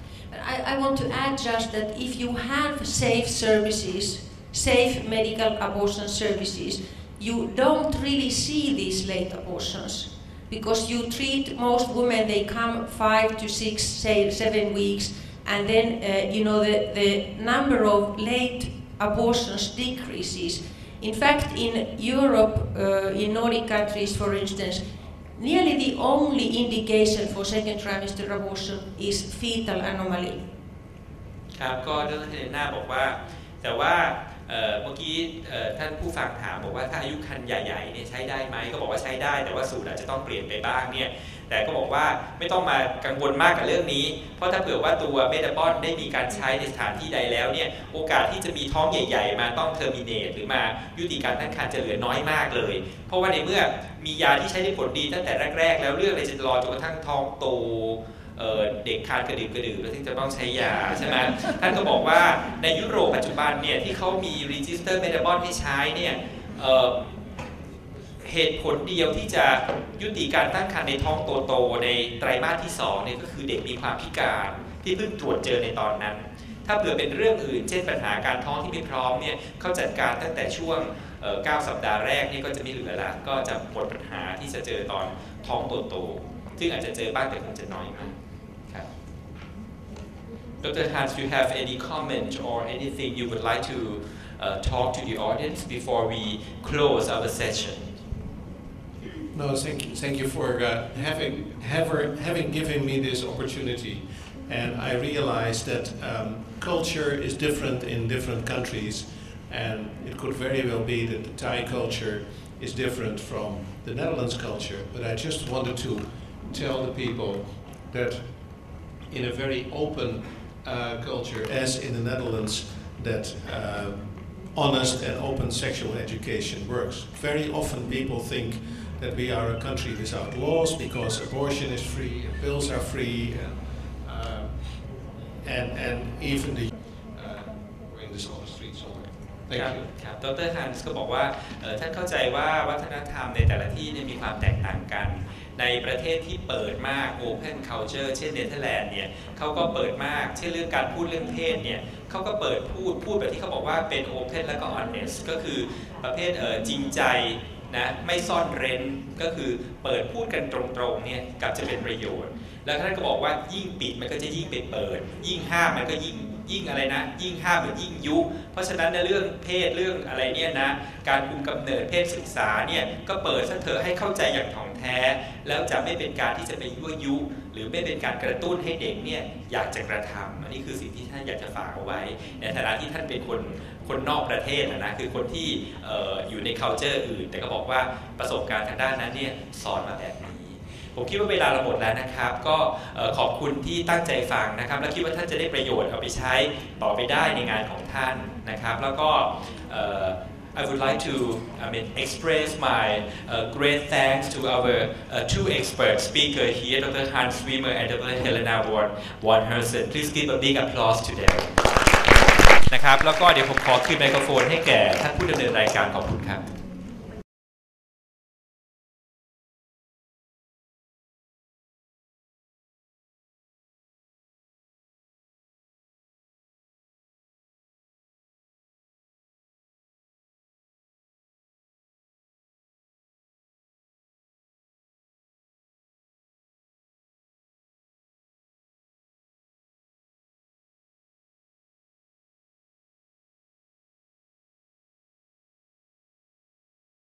I want to add just that if you have safe services, safe medical abortion services, you don't really see these late abortions because you treat most women, they come 5 to 6, say 7 weeks, and then the number of late abortions decreases. In fact, in Europe, in Nordic countries, for instance, nearly the only indication for second trimester abortion is fetal anomaly. ครับก็ดร. Helena บอกว่าแต่ว่าเมื่อกี้ท่านผู้ฟังถามบอกว่าถ้าอายุครรภ์ใหญ่ๆเนี่ยใช้ได้ไหมก็บอกว่าใช้ได้แต่ว่าสูตรอาจจะต้องเปลี่ยนไปบ้างเนี่ยแต่ก็บอกว่าไม่ต้องมากังวลมากกับเรื่องนี้เพราะถ้าเผื่อว่าตัวเมทาบอลได้มีการใช้ในสถานที่ใดแล้วเนี่ยโอกาสที่จะมีท้องใหญ่ๆมาต้องเทอร์มิเนตหรือมายุติการตั้งครรภ์จะเหลือน้อยมากเลยเพราะว่าในเมื่อมียาที่ใช้ได้ผลดีตั้งแต่แรกๆแล้วเรื่องอะไรจะรอจนกระทั่งท้องโตเด็กคลานกระดืบแล้วที่จะต้องใช้ยาใช่ไหมท่านก็บอกว่าในยุโรปปัจจุบันเนี่ยที่เขามีรีจิสเตอร์เมทาบอลให้ใช้เนี่ยเหตุผลเดียวที่จะยุติการตั้งครรภ์ในท้องโตๆในไตรมาสที่2เนี่ยก็คือเด็กมีความพิการที่เพิ่งตรวจเจอในตอนนั้นถ้าเผื่อเป็นเรื่องอื่นเช่นปัญหาการท้องที่ไม่พร้อมเนี่ยเขาจัดการตั้งแต่ช่วง9สัปดาห์แรกนี่ก็จะไม่เหลือละก็จะหมดปัญหาที่จะเจอตอนท้องโตๆซึ่งอาจจะเจอบ้างแต่คงจะน้อยมากครับ Dr. Hand, do you have any comment or anything you would like to talk to the audience before we close our session? No, thank you for having given me this opportunity, and I realize that culture is different in different countries, and it could very well be that the Thai culture is different from the Netherlands culture. But I just wanted to tell the people that in a very open culture, as in the Netherlands, that honest and open sexual education works. Very often people think that we are a country without laws because abortion is free, and pills are free, and and even the in this on the street somewhere. Thank you. ครับดร. Hans ก็บอกว่าท่านเข้าใจว่าวัฒนธรรมในแต่ละที่มีความแตกต่างกันในประเทศที่เปิดมาก Open Culture เช่นเนเธอร์แลนด์เนี่ยเขาก็เปิดมากเช่นเรื่องการพูดเรื่องเพศเนี่ยเขาก็เปิดพูดแบบที่เขาบอกว่าเป็น Open แล้วก็ Honest ก็คือประเภทจริงใจนะไม่ซ่อนเร้นก็คือเปิดพูดกันตรงๆเนี่ยกับจะเป็นประโยชน์แล้วท่านก็บอกว่ายิ่งปิดมันก็จะยิ่งไปเปิดยิ่งห้ามมันก็ยิ่งอะไรนะยิ่งห้ามมันยิ่งยุเพราะฉะนั้นในเรื่องเพศเรื่องอะไรเนี่ยนะการคุมกำเนิดเพศศึกษาเนี่ยก็เปิดซะเถอะให้เข้าใจอย่างถ่องแท้แล้วจะไม่เป็นการที่จะไปยั่วยุหรือไม่เป็นการกระตุ้นให้เด็กเนี่ยอยากจะกระทำอันนี้คือสิ่งที่ท่านอยากจะฝากเอาไว้ในฐานะที่ท่านเป็นคนนอกประเทศนะคือคนที่อยู่ใน culture อื่นแต่ก็บอกว่าประสบการณ์ทางด้านนั้นเนี่ยสอนมาแบบนี้ผมคิดว่าเวลาเราหมดแล้วนะครับก็ขอบคุณที่ตั้งใจฟังนะครับและคิดว่าท่านจะได้ประโยชน์เอาไปใช้ต่อไปได้ในงานของท่านนะครับแล้วก็I would like to express my great thanks to our two expert speakers here, Dr. Hans Vemer and Dr.Helena von Hertzen. Please give a big applause to them. นะครับแล้วก็เดี๋ยวผมขอคืนไมโครโฟนให้แก่ท่านผู้ดำเนินรายการขอบคุณครับ